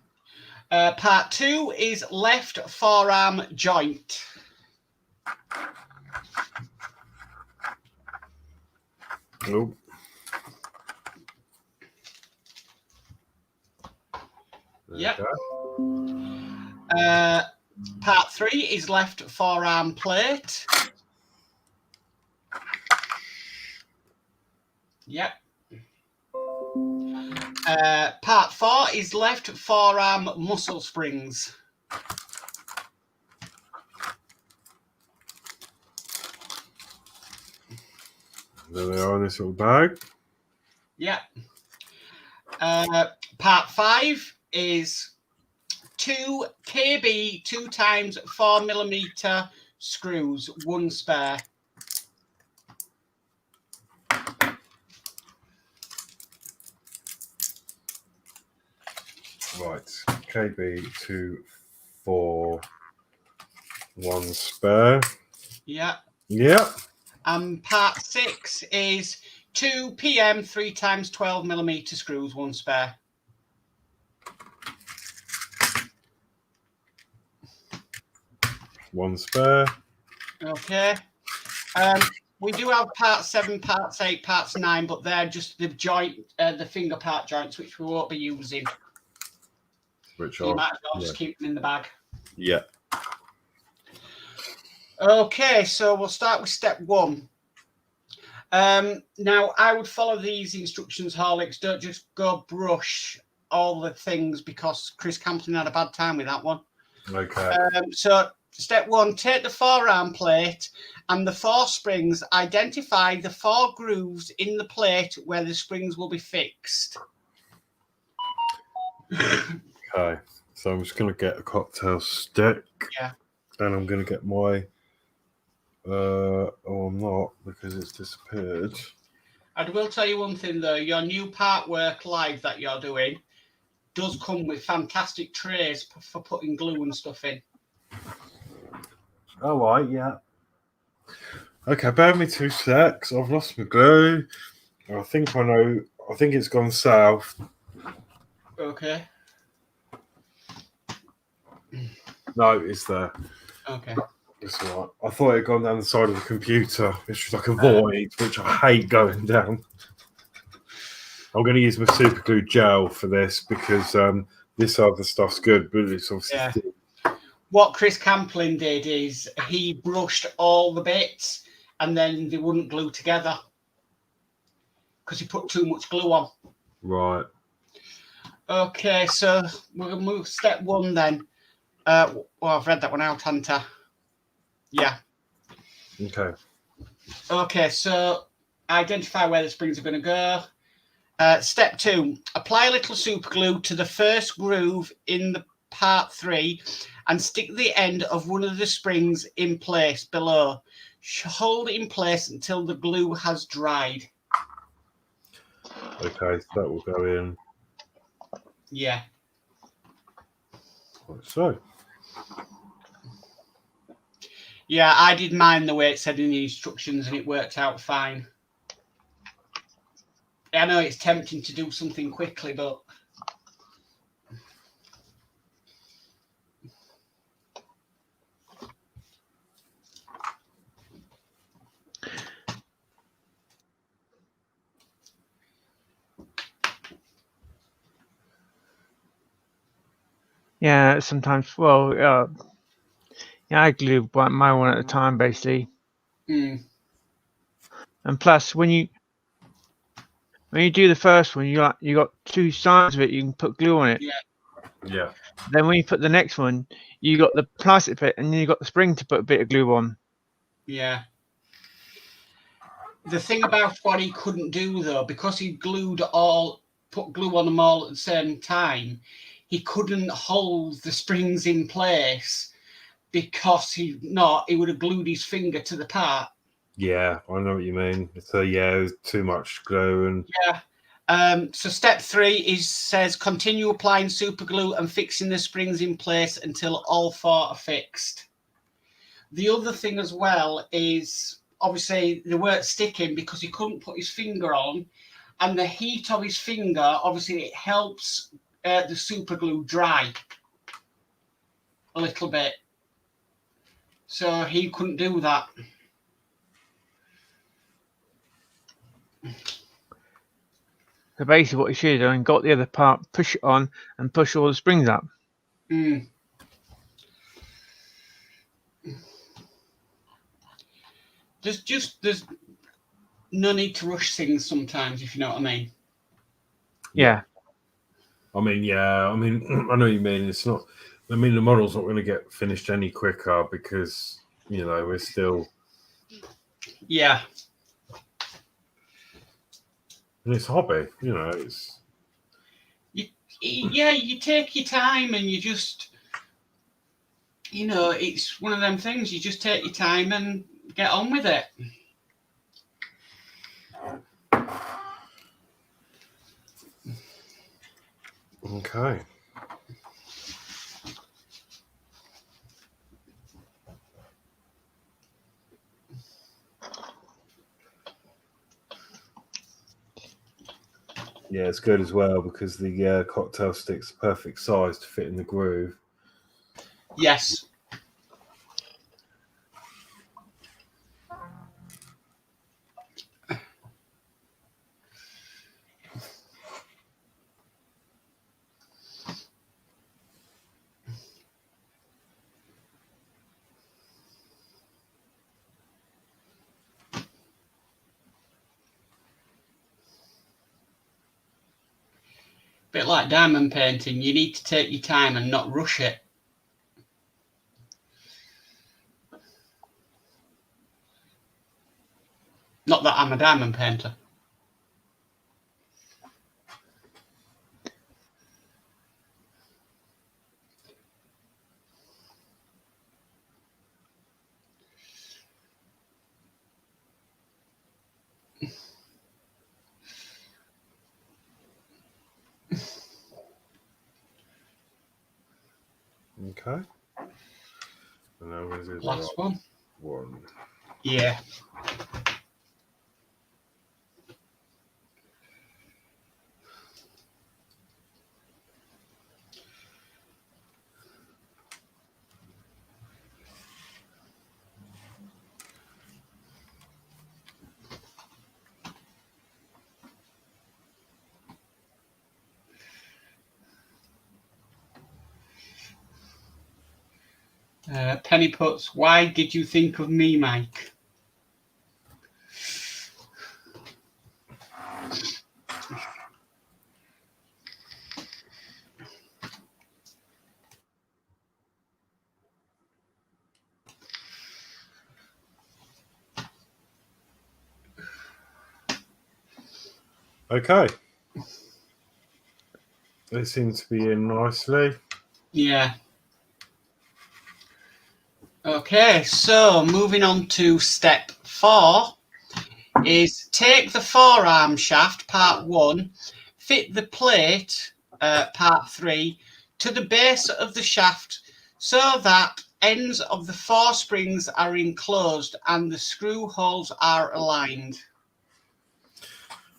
Part 2 is left forearm joint. Oh. Yep. Okay. Part 3 is left forearm plate. Yep. Part 4 is left forearm muscle springs. There they are in this little bag. Yep. Part 5 is 2 KB 2 times 4mm screws, 1 spare. Right. KB 2, 4, 1 spare. Yeah. Yep. And part 6 is 2 PM 3 times 12mm screws, 1 spare. One spare. Okay. We do have part 7, parts 8, parts 9, but they're just the joint, the finger part joints, which we won't be using. Which You are might as well just keep them in the bag. Yeah. Okay, so we'll start with step 1. Now, I would follow these instructions, Horlicks. Don't just go brush all the things because Chris Camplin had a bad time with that one. Okay. So, step 1, take the forearm plate and the 4 springs. Identify the 4 grooves in the plate where the springs will be fixed. Okay. So I'm just going to get a cocktail stick. Yeah. And I'm going to get my... oh, I'm not because it's disappeared. I will tell you one thing, though. Your new part work live that you're doing does come with fantastic trays for putting glue and stuff in. All right, yeah. Okay, bear with me 2 secs. I've lost my glue. I think I know. I think it's gone south. Okay. No, it's there. Okay. It's all right. I thought it had gone down the side of the computer, which was like a void, which I hate going down. I'm going to use my super glue gel for this because this other stuff's good, but it's obviously... Yeah. What Chris Camplin did is he brushed all the bits and then they wouldn't glue together because he put too much glue on. Right. Okay, so we're going to move step 1 then. Well, I've read that one out, haven't I? Yeah. Okay. Okay, so identify where the springs are going to go. Step 2, apply a little super glue to the first groove in the part 3 and stick the end of one of the springs in place below. Hold it in place until the glue has dried. Okay, so that will go in. Yeah. Like so. Yeah, I did mine the way it said in the instructions and it worked out fine. I know it's tempting to do something quickly, but... Yeah, sometimes. Well, yeah, I glue my one at a time, basically. Mm. And plus, when you do the first one, you got 2 sides of it. You can put glue on it. Yeah. Yeah. Then when you put the next one, you got the plastic bit, and then you got the spring to put a bit of glue on. Yeah. The thing about what he couldn't do, though, because he glued all put glue on them all at the same time, he couldn't hold the springs in place because he would have glued his finger to the part. Yeah, I know what you mean. So yeah, it was too much glue and So step 3 says continue applying super glue and fixing the springs in place until all 4 are fixed. The other thing as well is obviously they weren't sticking because he couldn't put his finger on, and the heat of his finger, obviously it helps the super glue dry a little bit. So he couldn't do that. So basically what you should have done, got the other part, push it on and push all the springs up. There's no need to rush things sometimes, if you know what I mean. Yeah. I mean, I know what you mean. It's not. I mean, the model's not going to get finished any quicker because we're still. Yeah. And it's a hobby, It's. You take your time and you just, it's one of them things. You just take your time and get on with it. Okay. Yeah, it's good as well because the cocktail stick's the perfect size to fit in the groove. Yes. Bit like diamond painting, you need to take your time and not rush it. Not that I'm a diamond painter. Okay. And now where's the Last one. Yeah. Penny puts, why did you think of me, Mike? Okay. They seem to be in nicely. Yeah. Okay, so moving on to step 4 is take the forearm shaft, part 1, fit the plate, part 3, to the base of the shaft so that ends of the 4 springs are enclosed and the screw holes are aligned.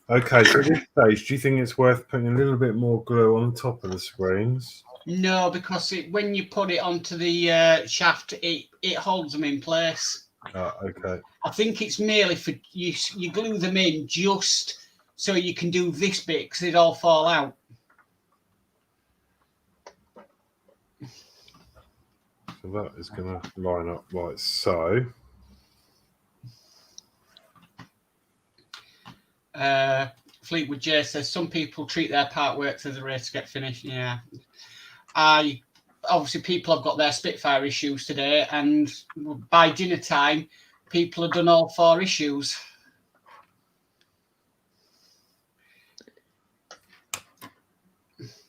Okay, so at this stage, do you think it's worth putting a little bit more glue on the top of the springs? No, because when you put it onto the shaft, it holds them in place. Okay. I think it's merely for you glue them in just so you can do this bit because it'd all fall out. So that is going to line up like so. Fleetwood J says some people treat their part works as a race to get finished. Yeah. Obviously people have got their Spitfire issues today, and by dinner time, people have done all 4 issues.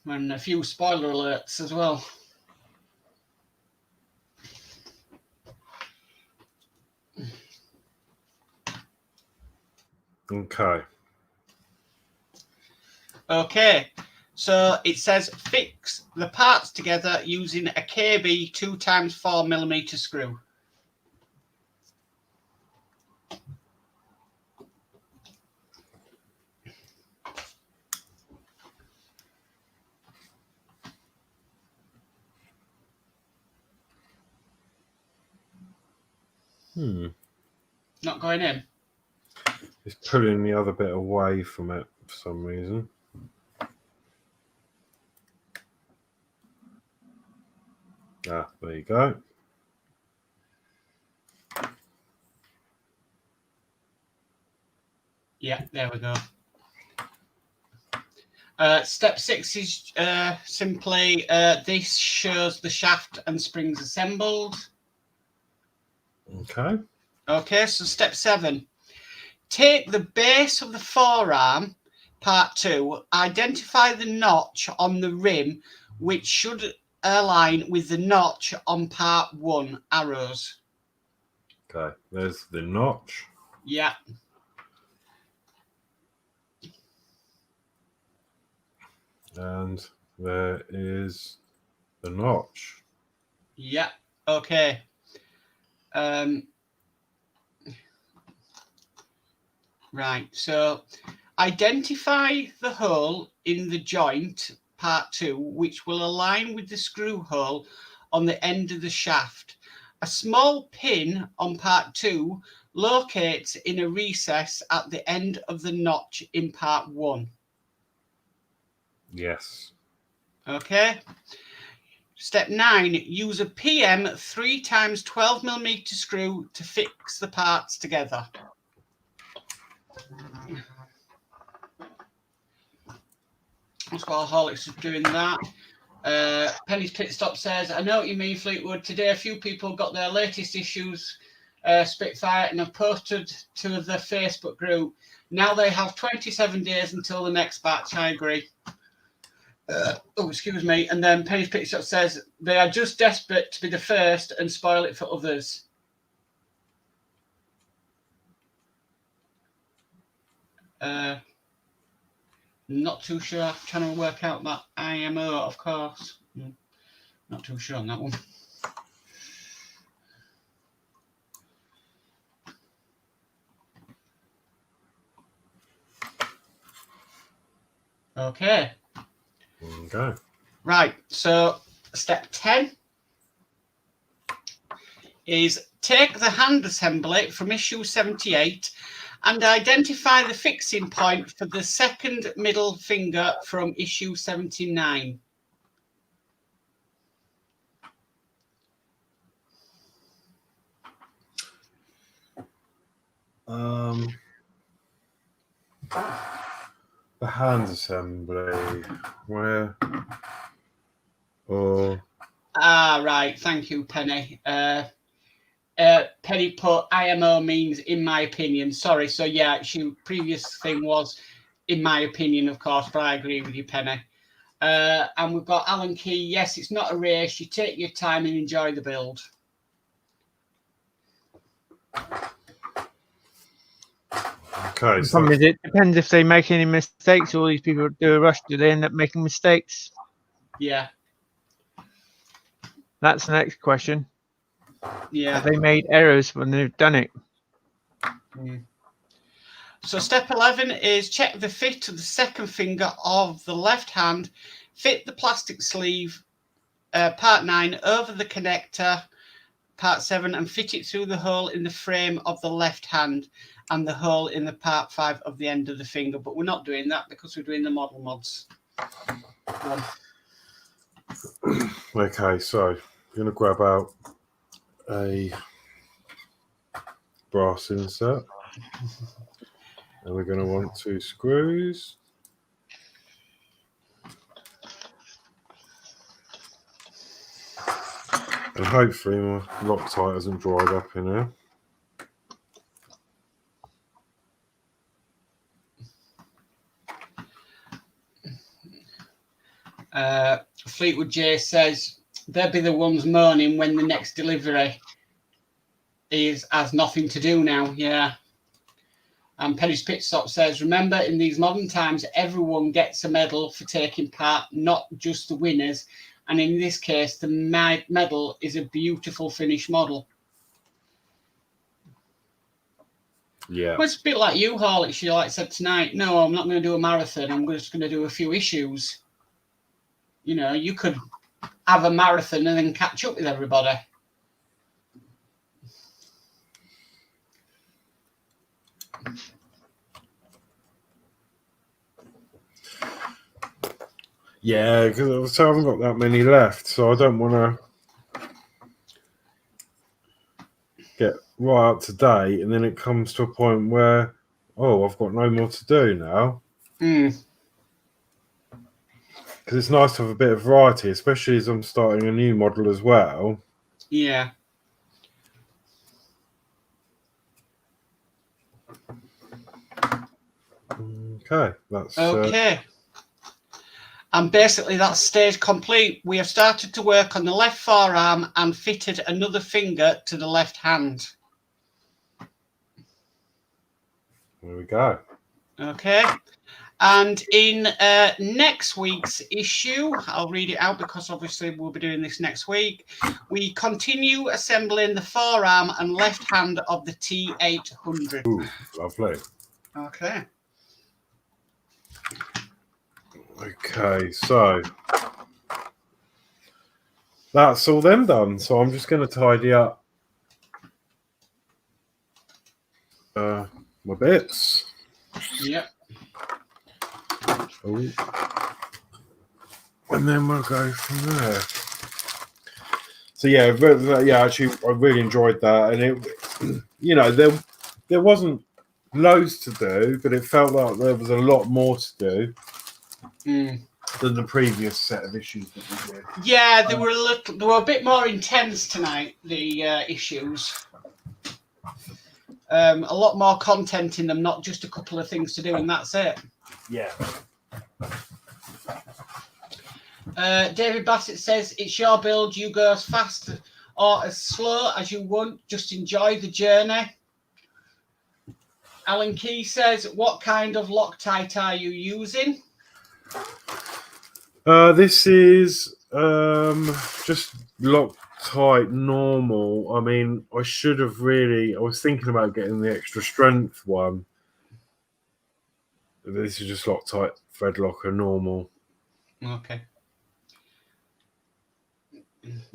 And a few spoiler alerts as well. Okay. Okay, so it says fix the parts together using a KB 2x4mm screw. Not going in. It's pulling the other bit away from it for some reason. Ah, there you go. Yeah, there we go. Step 6 is simply this shows the shaft and springs assembled. Okay. Okay, so step 7. Take the base of the forearm, part 2, identify the notch on the rim, which should align with the notch on part 1, arrows. Okay, there's the notch. Yeah. And there is the notch. Yeah, okay. Right, so identify the hole in the joint, part 2, which will align with the screw hole on the end of the shaft. A small pin on part 2 locates in a recess at the end of the notch in part 1. Yes. Okay. Step 9, use a PM 3x12mm screw to fix the parts together. That's while Horlicks is doing that. Penny's Pit Stop says, I know what you mean, Fleetwood. Today, a few people got their latest issues, Spitfire, and have posted to the Facebook group. Now they have 27 days until the next batch. I agree. Excuse me. And then Penny's Pit Stop says, they are just desperate to be the first and spoil it for others. Not too sure. I'm trying to work out that IMO, of course. Not too sure on that one. Okay. Okay. Right. So step 10 is take the hand assembly from issue 78 and identify the fixing point for the second middle finger from issue 79. The hand assembly. Where? Oh. Ah, right. Thank you, Penny. Penny put IMO means in my opinion. Sorry. So yeah, previous thing was in my opinion, of course, but I agree with you, Penny. And we've got Alan Key. Yes, it's not a race. You take your time and enjoy the build. Okay. The problem is it depends if they make any mistakes. All these people do a rush. Do they end up making mistakes? Yeah. That's the next question. Yeah. Have they made errors when they've done it? So step 11 is check the fit of the second finger of the left hand. Fit the plastic sleeve, part 9, over the connector, part 7, and fit it through the hole in the frame of the left hand and the hole in the part 5 of the end of the finger. But we're not doing that because we're doing the model mods. Okay, so I'm going to grab out a brass insert. And we're going to want 2 screws. And hopefully my Loctite hasn't dried up in here. Fleetwood J says they'll be the ones moaning when the next delivery has nothing to do now. Yeah. And Penny's Pit Stop says, remember, in these modern times, everyone gets a medal for taking part, not just the winners. And in this case, the medal is a beautiful finished model. Yeah. Well, it's a bit like you, Horlicks. You said tonight, no, I'm not going to do a marathon. I'm just going to do a few issues. You know, you could have a marathon and then catch up with everybody. Yeah, because I haven't got that many left, so I don't want to get right up to date, and then it comes to a point where, oh, I've got no more to do now. Because it's nice to have a bit of variety, especially as I'm starting a new model as well. Yeah. Okay, that's okay. And basically that's stage complete. We have started to work on the left forearm and fitted another finger to the left hand. There we go. Okay. And in next week's issue, I'll read it out because obviously we'll be doing this next week. We continue assembling the forearm and left hand of the T800. Ooh, lovely. Okay. Okay, so that's all them done. So I'm just going to tidy up my bits. Yep. Oh. And then we'll go from there. So yeah, actually, I really enjoyed that, and it, you know, there wasn't loads to do, but it felt like there was a lot more to do than the previous set of issues that we did. Yeah, they were a bit more intense tonight. The issues, a lot more content in them, not just a couple of things to do, and that's it. Yeah. David Bassett says, it's your build, you go as fast or as slow as you want, just enjoy the journey. Alan Key says, what kind of Loctite are you using? This is just Loctite normal. I mean, I was thinking about getting the extra strength one. This is just Loctite thread locker normal. Okay.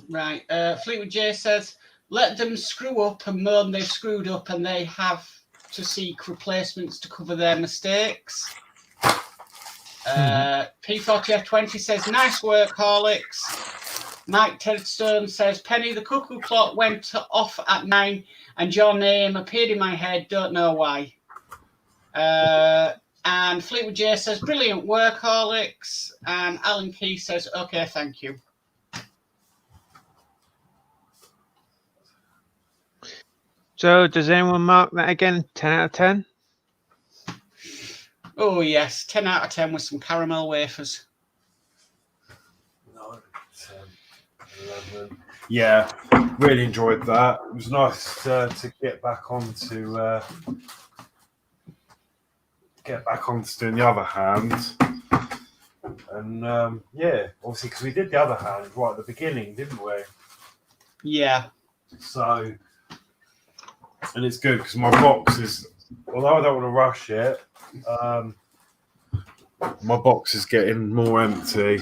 Right. Fleetwood J says, let them screw up and moan they've screwed up and they have to seek replacements to cover their mistakes. P40F20 says, nice work, Horlicks. Mike Tedstone says, Penny, the cuckoo clock went off at 9 and your name appeared in my head, don't know why. And Fleetwood J says, brilliant work, Horlicks. And Alan Key says, okay, thank you. So, does anyone mark that again? 10 out of 10? Oh, yes. 10 out of 10 with some caramel wafers. 9, 10, 11. Yeah, really enjoyed that. It was nice to get back onto doing the other hand. And yeah, obviously, because we did the other hand right at the beginning, didn't we? Yeah. So, and it's good because my box is, although I don't want to rush it, my box is getting more empty.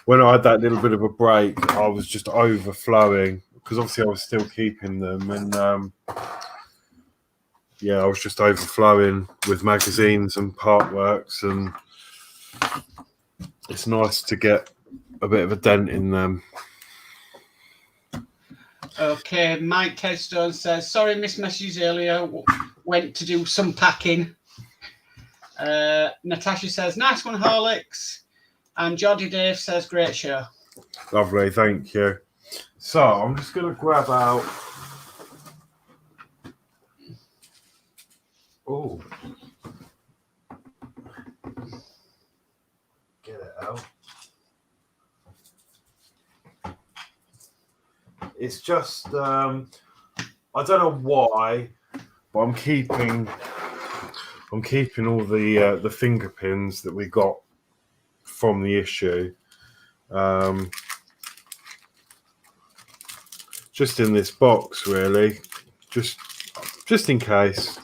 When I had that little bit of a break, I was just overflowing because obviously I was still keeping them, and yeah, I was just overflowing with magazines and partworks, and it's nice to get a bit of a dent in them. Okay, Mike Tedstone says, sorry, missed messages earlier. Went to do some packing. Natasha says, nice one, Horlicks. And Joddy Dave says, great show. Lovely, thank you. So I'm just going to grab out. Oh. Get it out. It's just I don't know why, but I'm keeping all the finger pins that we got from the issue. Just in this box, really, just in case.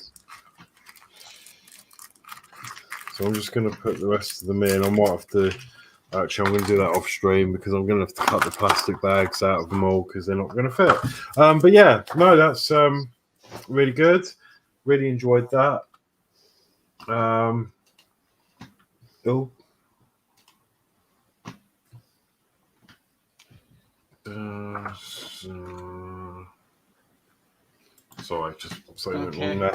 So I'm just going to put the rest of them in. I might have to. Actually, I'm going to do that off stream because I'm going to have to cut the plastic bags out of them all because they're not going to fit. But yeah, no, that's really good. Really enjoyed that. Oh. Sorry, just saying it wrong there.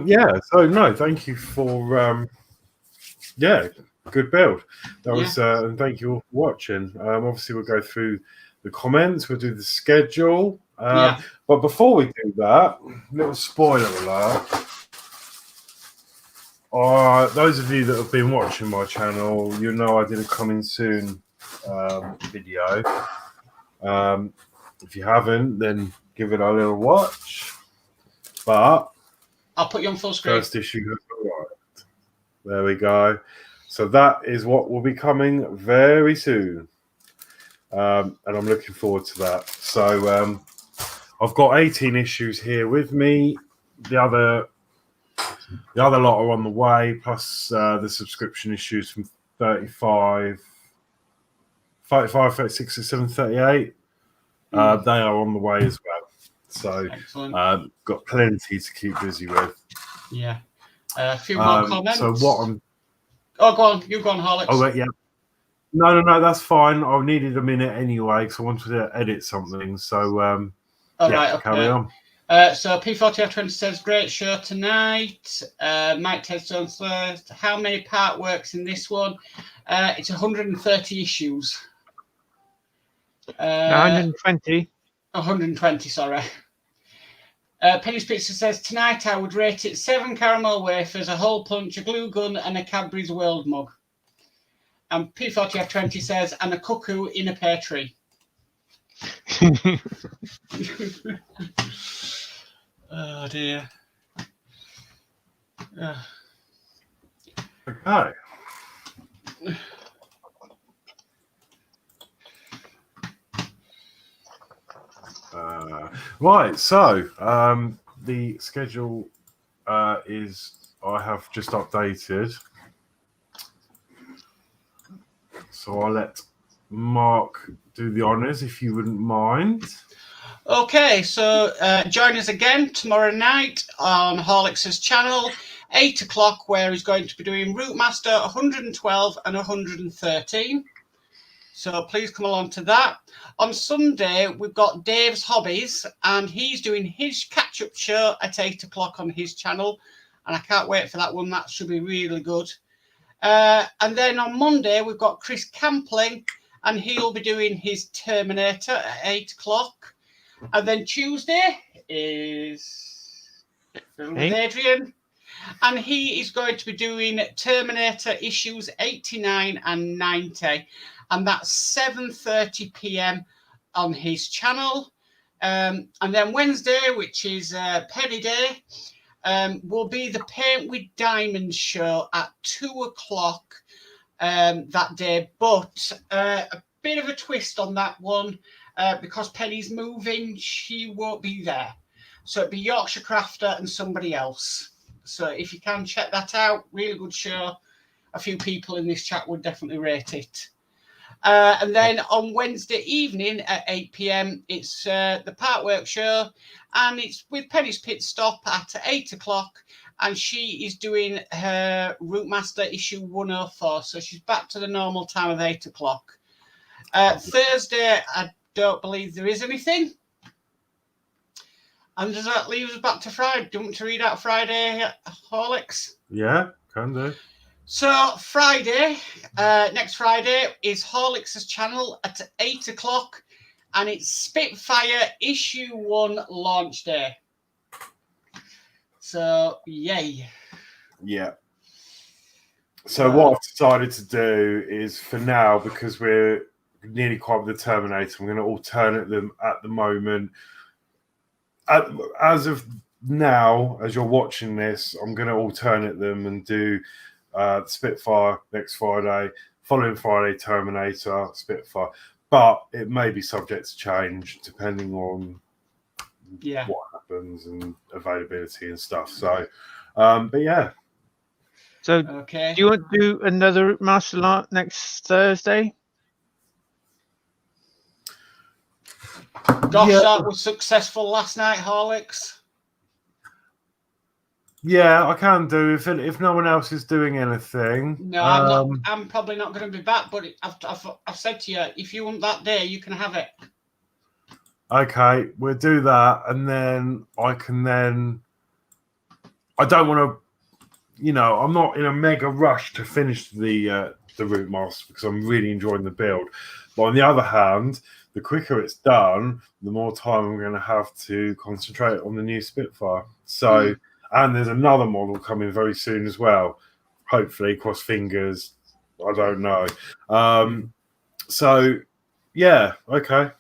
Yeah, so no, thank you for good build. That was and thank you all for watching. Obviously we'll go through the comments, we'll do the schedule. But before we do that, little spoiler alert. Those of you that have been watching my channel, you know I did a coming soon video. If you haven't, then give it a little watch. But I'll put you on full screen. First issue has arrived. There we go. So that is what will be coming very soon. And I'm looking forward to that. So I've got 18 issues here with me. The other lot are on the way, plus the subscription issues from 35, 36, 37, 38. They are on the way as well. So got plenty to keep busy with. Yeah. A few more comments. So what I'm... Oh, go on. You go on, Horlicks. Oh, wait, yeah. No, that's fine. I needed a minute anyway because I wanted to edit something. So, carry on. So P40F20 says, great show tonight. Mike Tedstone says, how many part works in this one? It's 130 issues. 120. 120, sorry. Penny's Pizza says, tonight I would rate it 7 caramel wafers, a hole punch, a glue gun, and a Cadbury's World mug. And P40F20 says, and a cuckoo in a pear tree. Oh, dear. Okay. Right, so the schedule is I have just updated. So I'll let Mark do the honours if you wouldn't mind. Okay, so join us again tomorrow night on Horlicks' channel, 8 o'clock, where he's going to be doing Routemaster 112 and 113. So please come along to that. On Sunday, we've got Dave's Hobbies, and he's doing his catch-up show at 8 o'clock on his channel. And I can't wait for that one. That should be really good. And then on Monday, we've got Chris Campling, and he'll be doing his Terminator at 8 o'clock. And then Tuesday is with Adrian, and he is going to be doing Terminator issues 89 and 90, and that's 7:30 p.m. on his channel. And then Wednesday, which is Penny Day, will be the Paint with Diamonds show at 2 o'clock that day. But a bit of a twist on that one. Because Penny's moving, she won't be there. So it'll be Yorkshire Crafter and somebody else. So if you can check that out, really good show. A few people in this chat would definitely rate it. And then on Wednesday evening at 8 p.m, it's the Partwork show, and it's with Penny's Pit Stop at 8 o'clock, and she is doing her Routemaster issue 104. So she's back to the normal time of 8 o'clock. Thursday, I don't believe there is anything. And does that leave us back to Friday? Do you want to read out Friday, Horlicks? Yeah, can do. So Friday, next Friday, is Horlicks' channel at 8 o'clock, and it's Spitfire issue 1 launch day. So, yay. Yeah. So what I've decided to do is, for now, because we're nearly quite with the Terminator. I'm going to alternate them at the moment. As of now, as you're watching this, I'm going to alternate them and do Spitfire next Friday, following Friday Terminator, Spitfire. But it may be subject to change depending on what happens and availability and stuff. So, but yeah. So, Okay. do you want to do another Master Lot next Thursday? Gosh, that was successful last night, Horlicks. Yeah, I can do if no one else is doing anything. No, I'm not. I'm probably not going to be back. But I've said to you, if you want that day, you can have it. Okay, we'll do that, and then I can then. I don't want to, I'm not in a mega rush to finish the Routemaster because I'm really enjoying the build. But on the other hand, the quicker it's done, the more time I'm going to have to concentrate on the new Spitfire. So. And there's another model coming very soon as well. Hopefully, cross fingers. I don't know. So, yeah, okay.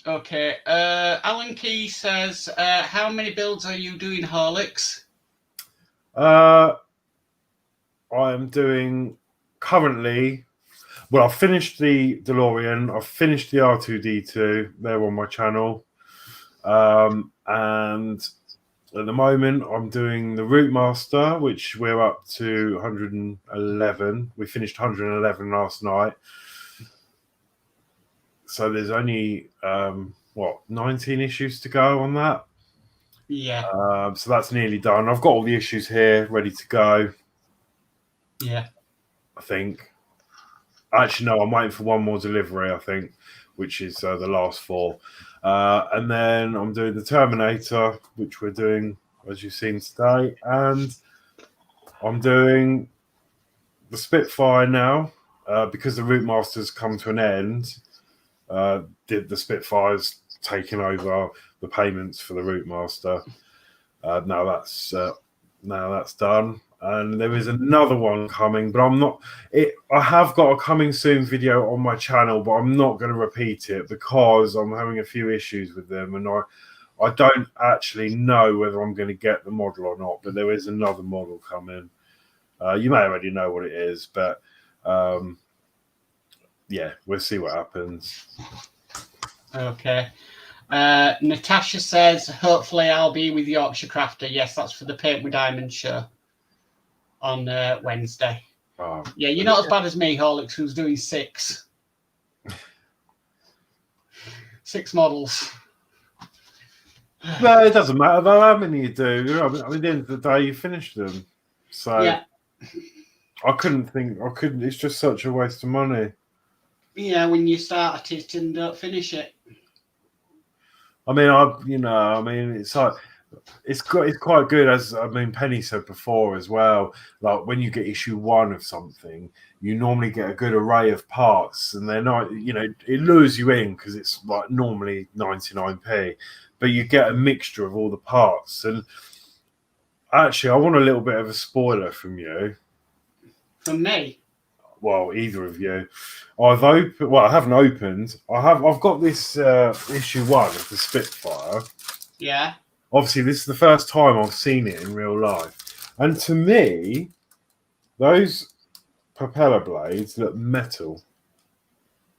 Okay. Alan Key says, how many builds are you doing, Horlicks? I am doing currently... Well, I've finished the DeLorean. I've finished the R2-D2. They're on my channel. And... At the moment, I'm doing the Routemaster, which we're up to 111. We finished 111 last night. So there's only, 19 issues to go on that? Yeah. So that's nearly done. I've got all the issues here ready to go. Yeah. I think. Actually, no, I'm waiting for one more delivery, I think, which is the last 4. And then I'm doing the Terminator, which we're doing, as you've seen today. And I'm doing the Spitfire now, because the Routemaster's come to an end. The Spitfire's taken over the payments for the Routemaster. Now that's done. And there is another one coming, but I have got a coming soon video on my channel, but I'm not going to repeat it because I'm having a few issues with them, and I don't actually know whether I'm going to get the model or not. But there is another model coming. You may already know what it is, but yeah, we'll see what happens. Okay. Natasha says, hopefully I'll be with Yorkshire Crafter. Yes, that's for the Paint with Diamond show on Wednesday. Yeah, you're not as bad as me, Horlicks, who's doing 6. 6 models. No, it doesn't matter though how many you do. I mean, at the end of the day, you finish them. So yeah. I couldn't. It's just such a waste of money. Yeah, when you start it and don't finish it. I mean, it's like it's quite good, as Penny said before as well. Like when you get issue 1 of something, you normally get a good array of parts, and they're not, it lures you in because it's like normally 99p, but you get a mixture of all the parts. And actually, I want a little bit of a spoiler from you. From me? Well, either of you. I haven't opened. I've got this issue 1 of the Spitfire. Yeah. Obviously, this is the first time I've seen it in real life. And to me, those propeller blades look metal.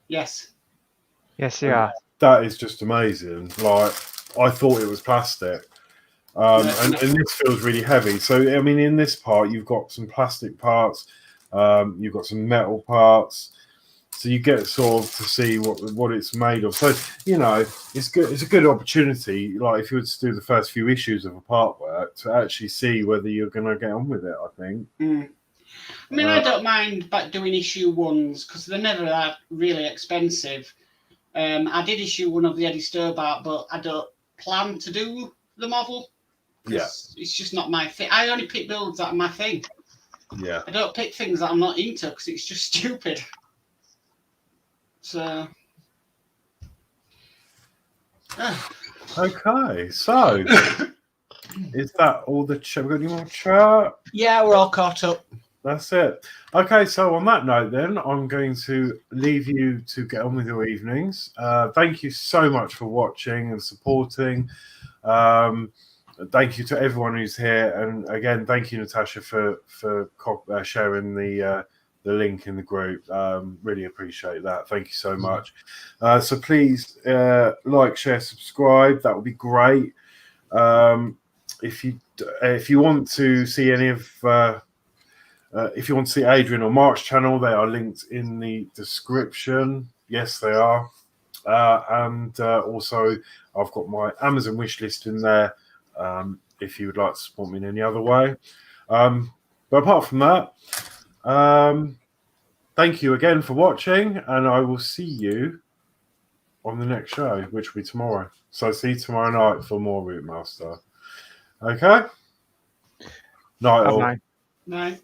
Yes. Yes, they are. That is just amazing. Like, I thought it was plastic. And this feels really heavy. So, I mean, in this part, you've got some plastic parts. You've got some metal parts. So you get sort of to see what it's made of. So, it's good. It's a good opportunity, like if you were to do the first few issues of a part work, to actually see whether you're going to get on with it, I think. I mean, I don't mind doing issue 1s because they're never that really expensive. I did issue 1 of the Eddie Stobart, but I don't plan to do the model. Yeah. It's just not my thing. I only pick builds that are my thing. Yeah. I don't pick things that I'm not into because it's just stupid. So. Okay, so is that all the chat? We got any more chat? Yeah, we're all caught up. That's it. Okay, so on that note, then I'm going to leave you to get on with your evenings. Thank you so much for watching and supporting. Thank you to everyone who's here, and again, thank you, Natasha, for sharing the link in the group. Really appreciate that. Thank you so much. So please like, share, subscribe. That would be great. If you want to see any of if you want to see Adrian or Mark's channel, they are linked in the description. Yes, they are. And also, I've got my Amazon wish list in there if you would like to support me in any other way. But apart from that, thank you again for watching, and I will see you on the next show, which will be tomorrow. So see you tomorrow night for more Routemaster. Okay? Night all. Bye. Night.